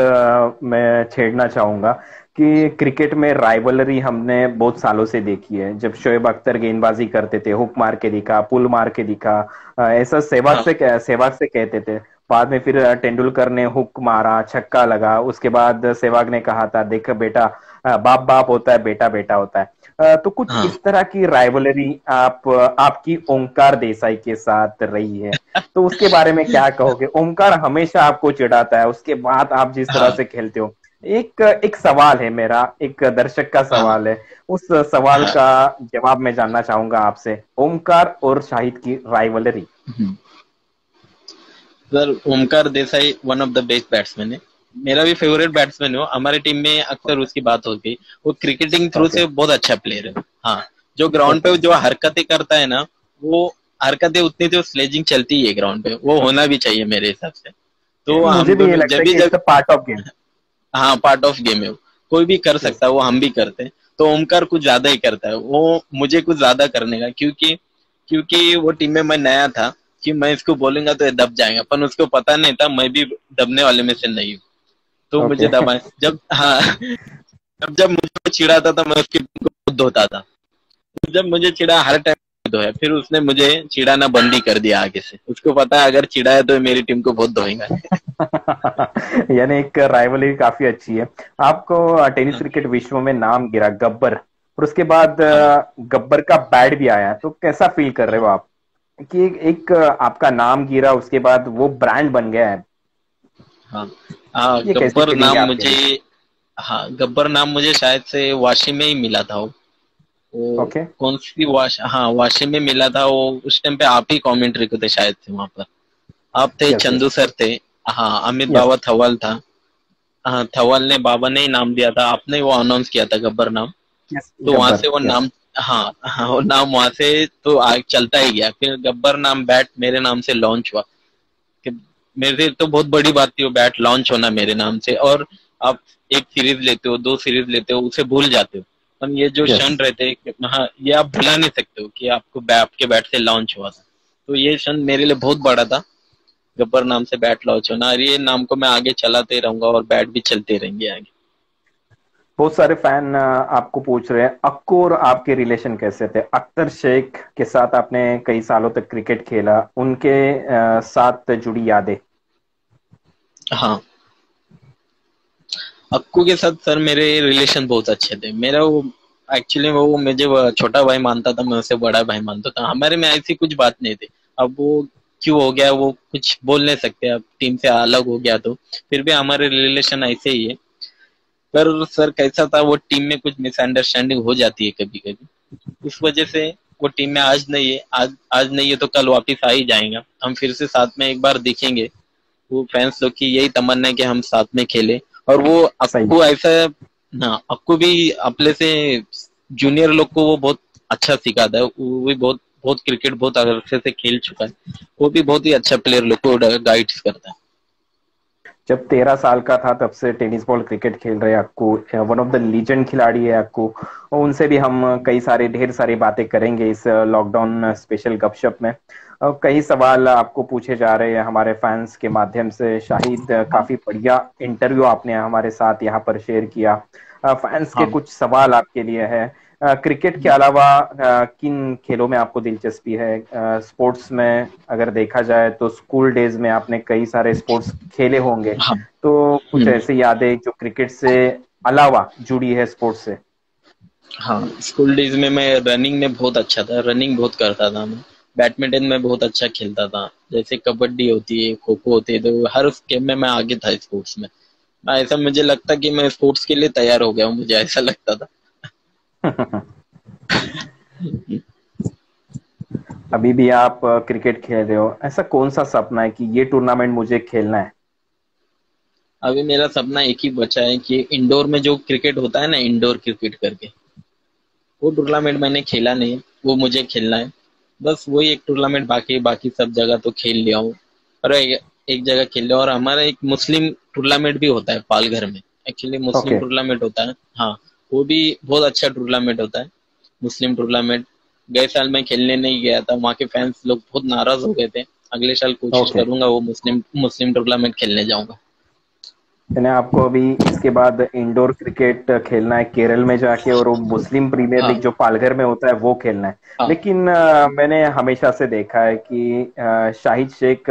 Speaker 1: मैं छेड़ना चाहूंगा कि क्रिकेट में राइवलरी हमने बहुत सालों से देखी है। जब शोएब अख्तर गेंदबाजी करते थे, हुक मार के दिखा, पुल मार के दिखा, ऐसा
Speaker 2: हाँ
Speaker 1: सहवाग से कहते थे। बाद में फिर तेंदुलकर ने हुक मारा, छक्का लगा। उसके बाद सहवाग ने कहा था, देख बेटा, बाप बाप होता है, बेटा बेटा होता है। तो कुछ
Speaker 2: हाँ।
Speaker 1: इस तरह की राइवलरी आपकी ओंकार देसाई के साथ रही है, तो उसके बारे में क्या कहोगे? ओंकार हमेशा आपको चिढ़ाता है, उसके बाद आप जिस तरह
Speaker 2: हाँ
Speaker 1: से खेलते हो। एक एक सवाल है मेरा, एक दर्शक का
Speaker 2: हाँ
Speaker 1: सवाल है। उस सवाल
Speaker 2: हाँ।
Speaker 1: का जवाब मैं जानना चाहूंगा आपसे। ओमकार और शाहिद की rivalry.
Speaker 2: Hmm. Sir, Omkar Desai one of the best batsman है, मेरा भी फेवरेट बैट्समैन हो। हमारे टीम में अक्सर उसकी बात होती। वो क्रिकेटिंग थ्रू
Speaker 1: ओके
Speaker 2: से बहुत अच्छा प्लेयर है। हाँ, जो ग्राउंड
Speaker 1: ओके।
Speaker 2: पे जो हरकतें करता है ना, वो हरकतें उतनी तो स्लेजिंग चलती ही है ग्राउंड पे, वो होना भी चाहिए मेरे हिसाब से। तो
Speaker 1: मुझे
Speaker 2: हम
Speaker 1: भी ये
Speaker 2: दोनों
Speaker 1: लगता
Speaker 2: जब
Speaker 1: है
Speaker 2: भी
Speaker 1: कि इट्स
Speaker 2: जब,
Speaker 1: अ पार्ट ऑफ गेम।
Speaker 2: हाँ पार्ट ऑफ गेम है वो, कोई भी कर
Speaker 1: यस।
Speaker 2: सकता है वो, हम भी करते हैं। तो ओमकार कुछ ज्यादा ही करता है, वो मुझे कुछ ज्यादा करने का, क्योंकि क्योंकि वो टीम में मैं नया था कि मैं इसको बोलूंगा तो ये दब जाएगा, पर उसको पता नहीं था मैं भी दबने वाले में से नहीं हूँ। तो मुझे
Speaker 1: ओके।
Speaker 2: दबाए जब, हाँ जब मुझे चिढ़ाता था मैं उसकी टीम को खुद धोता था। जब मुझे चिढ़ा हर टाइम धोया, फिर उसने मुझे चिढ़ाना बंद ही कर दिया आगे से, उसको पता है अगर चिढ़ाया तो ये मेरी टीम को बहुत धोएगा।
Speaker 1: यानी एक राइवलरी काफी अच्छी है। आपको टेनिस
Speaker 2: हाँ
Speaker 1: क्रिकेट विश्व में नाम गिरा गब्बर, और उसके बाद
Speaker 2: हाँ
Speaker 1: गब्बर का बैट भी आया, तो कैसा फील कर रहे हो आप कि एक आपका नाम गिरा, उसके बाद वो ब्रांड बन गया है?
Speaker 2: हाँ हाँ,
Speaker 1: ये कैसी
Speaker 2: गब्बर
Speaker 1: फीलिंग
Speaker 2: नाम
Speaker 1: है आपके
Speaker 2: मुझे,
Speaker 1: लिए?
Speaker 2: हाँ गब्बर नाम मुझे शायद से वाशी में ही मिला था। वो
Speaker 1: ओके।
Speaker 2: कौन सी वाश, हाँ वाशी में मिला था वो। उस टाइम पे आप ही कमेंट्री को थे शायद से वहां पर, आप थे,
Speaker 1: यस
Speaker 2: चंदू
Speaker 1: यस
Speaker 2: सर थे, हाँ अमित
Speaker 1: यस।
Speaker 2: बाबा थवल था। हाँ थवल ने, बाबा ने ही नाम दिया था, आपने वो अनाउंस किया था गब्बर नाम।
Speaker 1: यस
Speaker 2: तो वहां
Speaker 1: गब्बर।
Speaker 2: से वो
Speaker 1: यस।
Speaker 2: नाम, हाँ हाँ वो नाम वहां से तो चलता ही गया। फिर गब्बर नाम बैट मेरे नाम से लॉन्च हुआ, कि मेरे लिए तो बहुत बड़ी बात थी वो बैट लॉन्च होना मेरे नाम से। और आप एक सीरीज लेते हो, दो सीरीज लेते हो, उसे भूल जाते हो, पर ये जो
Speaker 1: यस।
Speaker 2: क्षण रहते हैं, हाँ ये आप भुला नहीं सकते हो कि आपको आपके बैट से लॉन्च हुआ था। तो ये क्षण मेरे लिए बहुत बड़ा था, गब्बर नाम से बैट लॉन्च होना। और ये नाम को मैं आगे चलाते रहूंगा और बैट भी चलते रहेंगे आगे।
Speaker 1: बहुत सारे फैन आपको पूछ रहे हैं अक्को और आपके रिलेशन कैसे थे? अख्तर शेख के साथ आपने कई सालों तक क्रिकेट खेला, उनके साथ जुड़ी यादें।
Speaker 2: हाँ अक्कू के साथ सर मेरे रिलेशन बहुत अच्छे थे। मेरा वो एक्चुअली वो मुझे वो छोटा भाई मानता था, मैं उसे बड़ा भाई मानता था, हमारे में ऐसी कुछ बात नहीं थी। अब वो क्यों हो गया वो कुछ बोल नहीं सकते, अब टीम से अलग हो गया तो फिर भी हमारे रिलेशन ऐसे ही है। पर सर कैसा था, वो टीम में कुछ मिसअंडरस्टैंडिंग हो जाती है कभी कभी, इस वजह से वो टीम में आज नहीं है, आज आज नहीं है तो कल वापिस आ ही जाएगा। हम फिर से साथ में एक बार दिखेंगे। वो फैंस लोग की यही तमन्ना है कि हम साथ में खेले। और वो
Speaker 1: सही।
Speaker 2: अक्कू ऐसा, ना अक्कू भी अपने से जूनियर लोग को वो बहुत अच्छा सिखाता है। वो भी बहुत बहुत क्रिकेट बहुत अच्छे से खेल चुका है। वो भी बहुत ही अच्छा प्लेयर लोग को गाइड करता है।
Speaker 1: जब 13 साल का था तब से टेनिस बॉल क्रिकेट खेल रहे हैं Akku, one of the legend खिलाड़ी है अक्कू। और उनसे भी हम कई सारे ढेर सारी बातें करेंगे इस लॉकडाउन स्पेशल गपशप में। कई सवाल आपको पूछे जा रहे हैं हमारे फैंस के माध्यम से। शाहिद, काफी बढ़िया इंटरव्यू आपने हमारे साथ यहाँ पर शेयर किया। फैंस के
Speaker 2: हाँ
Speaker 1: कुछ सवाल आपके लिए है। क्रिकेट के अलावा किन खेलों में आपको दिलचस्पी है? स्पोर्ट्स में अगर देखा जाए तो स्कूल डेज में आपने कई सारे स्पोर्ट्स खेले होंगे,
Speaker 2: हाँ।
Speaker 1: तो कुछ
Speaker 2: हम्म,
Speaker 1: ऐसी यादें जो क्रिकेट से अलावा जुड़ी है स्पोर्ट्स से?
Speaker 2: हाँ स्कूल डेज में मैं रनिंग में बहुत अच्छा था, रनिंग बहुत करता था मैं। बैडमिंटन में बहुत अच्छा खेलता था, जैसे कबड्डी होती है, खो खो होती है, तो हर उस गेम में मैं आगे था स्पोर्ट्स में। ऐसा मुझे लगता कि मैं स्पोर्ट्स के लिए तैयार हो गया हूँ, मुझे ऐसा लगता था।
Speaker 1: अभी भी आप क्रिकेट खेल रहे हो, ऐसा कौन सा सपना है कि ये टूर्नामेंट मुझे खेलना है?
Speaker 2: अभी मेरा सपना एक ही बचा है कि इंडोर में जो क्रिकेट होता है ना, इंडोर क्रिकेट करके, वो टूर्नामेंट मैंने खेला नहीं है, वो मुझे खेलना है। बस वही एक टूर्नामेंट, बाकी बाकी सब जगह तो खेल लिया हूँ। और एक जगह खेल लिया। और हमारा एक मुस्लिम टूर्नामेंट भी होता है पालघर में, एक्चुअली मुस्लिम
Speaker 1: ओके।
Speaker 2: टूर्नामेंट होता है। हाँ वो भी बहुत अच्छा टूर्नामेंट होता है, मुस्लिम टूर्नामेंट। गए साल मैं खेलने नहीं गया था, वहाँ के फैंस लोग बहुत नाराज हो गए थे। अगले साल कोशिश
Speaker 1: ओके।
Speaker 2: करूंगा वो मुस्लिम मुस्लिम टूर्नामेंट खेलने जाऊंगा।
Speaker 1: यानी आपको अभी इसके बाद इंडोर क्रिकेट खेलना है केरल में जाके, और वो मुस्लिम प्रीमियर लीग
Speaker 2: हाँ
Speaker 1: जो पालघर में होता है वो खेलना है।
Speaker 2: हाँ
Speaker 1: लेकिन मैंने हमेशा से देखा है कि Shahid Shaikh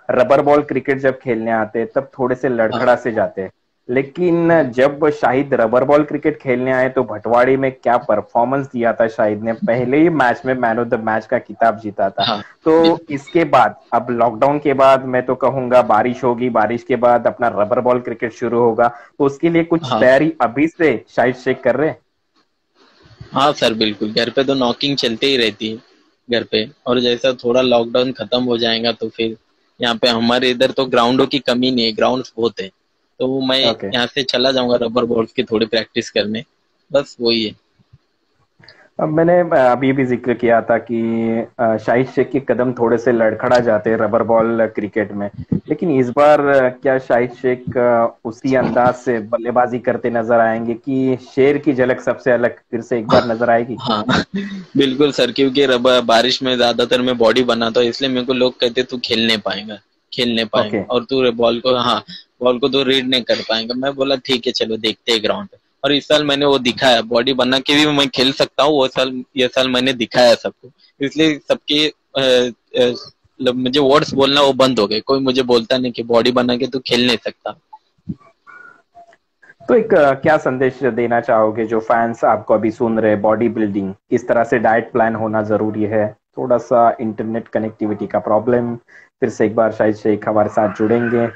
Speaker 1: rubber ball cricket जब खेलने आते हैं तब थोड़े से
Speaker 2: हाँ
Speaker 1: लड़खड़ा से जाते हैं। लेकिन जब शाहिद रबर बॉल क्रिकेट खेलने आए तो भटवाड़ी में क्या परफॉर्मेंस दिया था शाहिद ने, पहले ही मैच में मैन ऑफ द मैच का खिताब जीता था।
Speaker 2: हाँ
Speaker 1: तो
Speaker 2: बिल्कुल।
Speaker 1: इसके बाद अब लॉकडाउन के बाद मैं तो कहूंगा बारिश होगी, बारिश के बाद अपना रबर बॉल क्रिकेट शुरू होगा, तो उसके लिए कुछ
Speaker 2: हाँ
Speaker 1: तैयारी अभी से शाहिद शेख कर रहे हैं?
Speaker 2: हाँ सर बिल्कुल, घर पे तो नॉकिंग चलती ही रहती है घर पे। और जैसा थोड़ा लॉकडाउन खत्म हो जाएगा तो फिर यहाँ पे हमारे इधर तो ग्राउंडों की कमी नहीं है, ग्राउंड्स बहुत है। तो मैं
Speaker 1: ओके।
Speaker 2: यहाँ से चला जाऊंगा रबर बॉल्स की थोड़ी प्रैक्टिस करने, बस वही है।
Speaker 1: अब मैंने अभी भी जिक्र किया था कि शाहिद शेख के कदम थोड़े से लड़खड़ा जाते हैं रबर बॉल क्रिकेट में, लेकिन इस बार क्या शाहिद शेख उसी अंदाज से बल्लेबाजी करते नजर आएंगे कि शेर की झलक सबसे अलग फिर से एक बार नजर आएगी?
Speaker 2: हाँ बिल्कुल सर, क्योंकि बारिश में ज्यादातर मैं बॉडी बनाता हूँ, इसलिए मेरे को लोग कहते तू खेल नहीं पाएगा
Speaker 1: ओके।
Speaker 2: और तू बॉल को, हाँ, बॉल को तो रीड नहीं कर पाएगा। मैं बोला ठीक है चलो देखते हैं ग्राउंड पे। और इस साल मैंने वो दिखाया, बॉडी बना के भी मैं खेल सकता हूँ। वो साल, ये साल मैंने दिखाया सबको, इसलिए सबके मतलब मुझे वर्ड्स बोलना वो बंद हो गए। कोई मुझे बोलता नहीं कि बॉडी बना के तू खेल नहीं सकता।
Speaker 1: तो एक क्या संदेश देना चाहोगे जो फैंस आपको अभी सुन रहे, बॉडी बिल्डिंग किस तरह से डाइट प्लान होना जरूरी है? थोड़ा सा इंटरनेट कनेक्टिविटी का प्रॉब्लम, फिर से एक बार शायद शेख हमारे साथ जुड़ेंगे।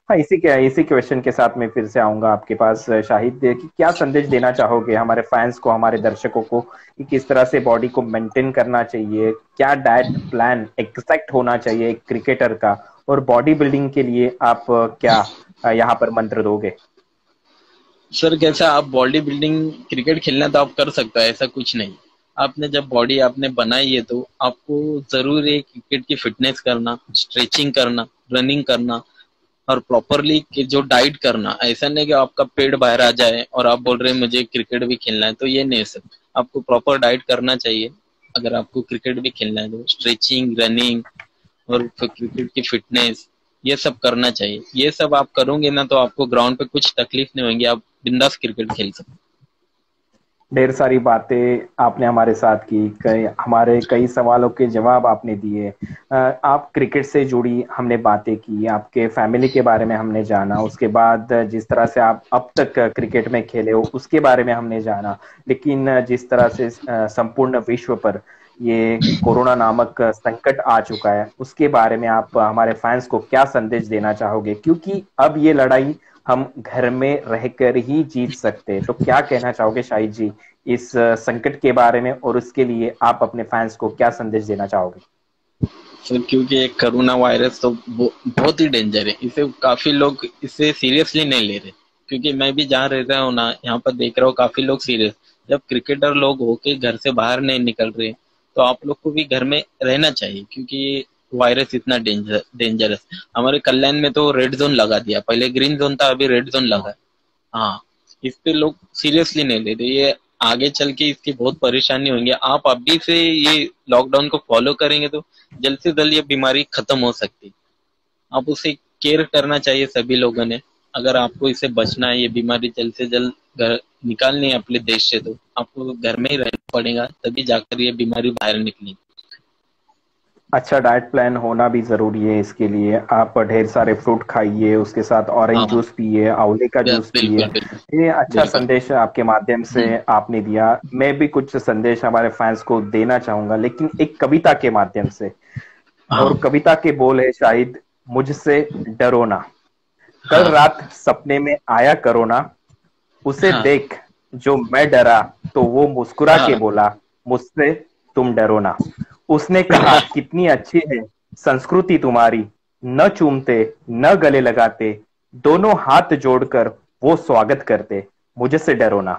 Speaker 1: हाँ, इसी क्वेश्चन के साथ मैं फिर से आऊंगा आपके पास शाहिद, कि क्या संदेश देना चाहोगे हमारे फैंस को, हमारे दर्शकों को, कि किस तरह से बॉडी को मेंटेन करना चाहिए, क्या डाइट प्लान एग्जैक्ट होना चाहिए एक क्रिकेटर का, और बॉडी बिल्डिंग के लिए आप क्या यहाँ पर मंत्र दोगे?
Speaker 2: सर कैसा, आप बॉडी बिल्डिंग क्रिकेट खेलना तो आप कर सकते हो, ऐसा कुछ नहीं। आपने जब बॉडी आपने बनाई है तो आपको जरूर है क्रिकेट की फिटनेस करना, स्ट्रेचिंग करना, रनिंग करना और प्रॉपरली जो डाइट करना। ऐसा नहीं कि आपका पेट बाहर आ जाए और आप बोल रहे हैं मुझे क्रिकेट भी खेलना है, तो ये नहीं सर। आपको प्रॉपर डाइट करना चाहिए अगर आपको क्रिकेट भी खेलना है तो। स्ट्रेचिंग, रनिंग और क्रिकेट की फिटनेस, ये सब करना चाहिए। ये सब आप करोगे ना तो आपको ग्राउंड पे कुछ तकलीफ नहीं होगी, आप बिंदास क्रिकेट खेल सकते।
Speaker 1: ढेर सारी बातें आपने हमारे साथ की, हमारे कई सवालों के जवाब आपने दिए। आप क्रिकेट से जुड़ी हमने बातें की, आपके फैमिली के बारे में हमने जाना, उसके बाद जिस तरह से आप अब तक क्रिकेट में खेले हो उसके बारे में हमने जाना। लेकिन जिस तरह से संपूर्ण विश्व पर ये कोरोना नामक संकट आ चुका है, उसके बारे में आप हमारे फैंस को क्या संदेश देना चाहोगे? क्योंकि अब ये लड़ाई हम घर में रहकर ही जीत सकते हैं। तो क्या कहना चाहोगे शाहिद जी इस संकट के बारे में, और उसके लिए आप अपने फैंस को क्या संदेश देना चाहोगे?
Speaker 2: सर क्योंकि एक कोरोना वायरस तो बहुत ही डेंजर है, इसे काफी लोग इसे सीरियसली नहीं ले रहे। क्योंकि मैं भी जहाँ रह रहा हूँ ना, यहाँ पर देख रहा हूँ काफी लोग सीरियस। जब क्रिकेटर लोग होके घर से बाहर नहीं निकल रहे तो आप लोग को भी घर में रहना चाहिए, क्योंकि ये वायरस इतना डेंजरस। हमारे कल्याण में तो रेड जोन लगा दिया, पहले ग्रीन जोन था, अभी रेड जोन लगा है। हाँ, इस पे लोग सीरियसली नहीं ले रहे। ये आगे चल के इसकी बहुत परेशानी होंगी। आप अभी से ये लॉकडाउन को फॉलो करेंगे तो जल्द से जल्द ये बीमारी खत्म हो सकती है। आप उसे केयर करना चाहिए सभी लोगों ने। अगर आपको इसे बचना है, ये बीमारी जल्द से जल्द घर निकालनी है अपने देश से, तो आपको घर में ही रहना पड़ेगा, तभी जाकर ये बीमारी बाहर निकलेगी।
Speaker 1: अच्छा डाइट प्लान होना भी जरूरी है। इसके लिए आप ढेर सारे फ्रूट खाइए, उसके साथ ऑरेंज
Speaker 2: हाँ,
Speaker 1: जूस पिए, आंवले का जूस पिए।
Speaker 2: बिल्कुल बिल्कुल
Speaker 1: ये अच्छा
Speaker 2: बिल्कुल।
Speaker 1: संदेश आपके माध्यम से आपने दिया। मैं भी कुछ संदेश हमारे फैंस को देना चाहूंगा, लेकिन एक कविता के माध्यम से। और
Speaker 2: हाँ
Speaker 1: कविता के बोल है शायद, मुझसे डरो ना, कल
Speaker 2: हाँ
Speaker 1: रात सपने में आया करो ना, उसे
Speaker 2: हाँ
Speaker 1: देख जो मैं डरा तो वो मुस्कुरा के
Speaker 2: हाँ
Speaker 1: बोला, मुझसे तुम डरो ना। उसने कहा, कितनी अच्छी है संस्कृति तुम्हारी, न चूमते न गले लगाते, दोनों हाथ जोड़कर वो स्वागत करते, मुझसे डरो ना।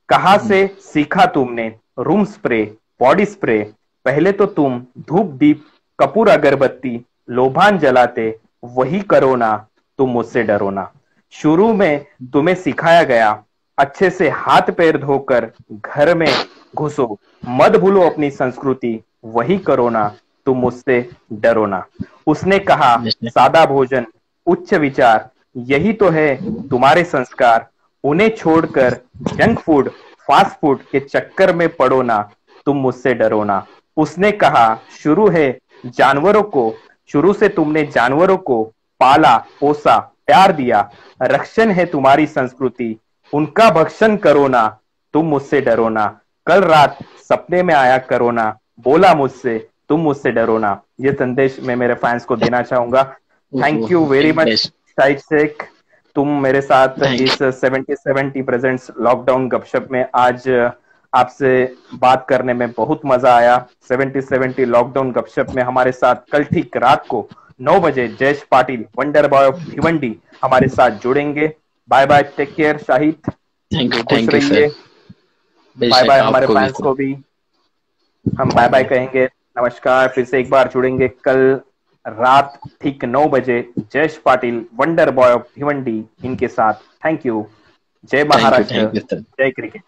Speaker 1: कहाँ से सीखा तुमने रूम स्प्रे, बॉडी स्प्रे? पहले तो तुम धूप दीप कपूर अगरबत्ती लोभान जलाते, वही करो ना, तुम मुझसे डरो ना। शुरू में तुम्हें सिखाया गया, अच्छे से हाथ पैर धोकर घर में घुसो, मत भूलो अपनी संस्कृति, वही करो ना, तुम मुझसे डरो ना। उसने कहा, सादा भोजन उच्च विचार, यही तो है तुम्हारे संस्कार, उन्हें छोड़कर जंक फूड फास्ट फूड के चक्कर में पड़ो ना, तुम मुझसे डरो ना। उसने कहा, शुरू से तुमने जानवरों को पाला पोसा प्यार दिया, रक्षण है तुम्हारी संस्कृति, उनका भक्षण करो ना, तुम मुझसे डरो ना। कल रात सपने में आया करो ना, बोला मुझसे तुम मुझसे डरो ना। ये संदेश मैं मेरे फैंस को देना चाहूंगा। Thank you very much Shahid Shaikh, तुम मेरे साथ
Speaker 2: थैंक
Speaker 1: इस 70-70 प्रेजेंट्स लॉकडाउन गपशप में आज आपसे बात करने में बहुत मजा आया। 70-70 लॉकडाउन गपशप में हमारे साथ कल ठीक रात को 9 बजे Jayesh Patil wonder boy of Bhiwandi हमारे साथ जुड़ेंगे। Bye bye, take care Shahid, खुश
Speaker 2: थैंक यू
Speaker 1: रहिए।
Speaker 2: सर।
Speaker 1: बाय
Speaker 2: बेशक
Speaker 1: बाय हमारे
Speaker 2: आपको भी
Speaker 1: फैंस
Speaker 2: सर।
Speaker 1: को भी हम बाय बाय कहेंगे। नमस्कार, फिर से एक बार जुड़ेंगे कल रात ठीक 9 बजे Jayesh Patil wonder boy of Bhiwandi इनके साथ। Thank you. जय महाराष्ट्र,
Speaker 2: थैंक यू सर।
Speaker 1: जय क्रिकेट।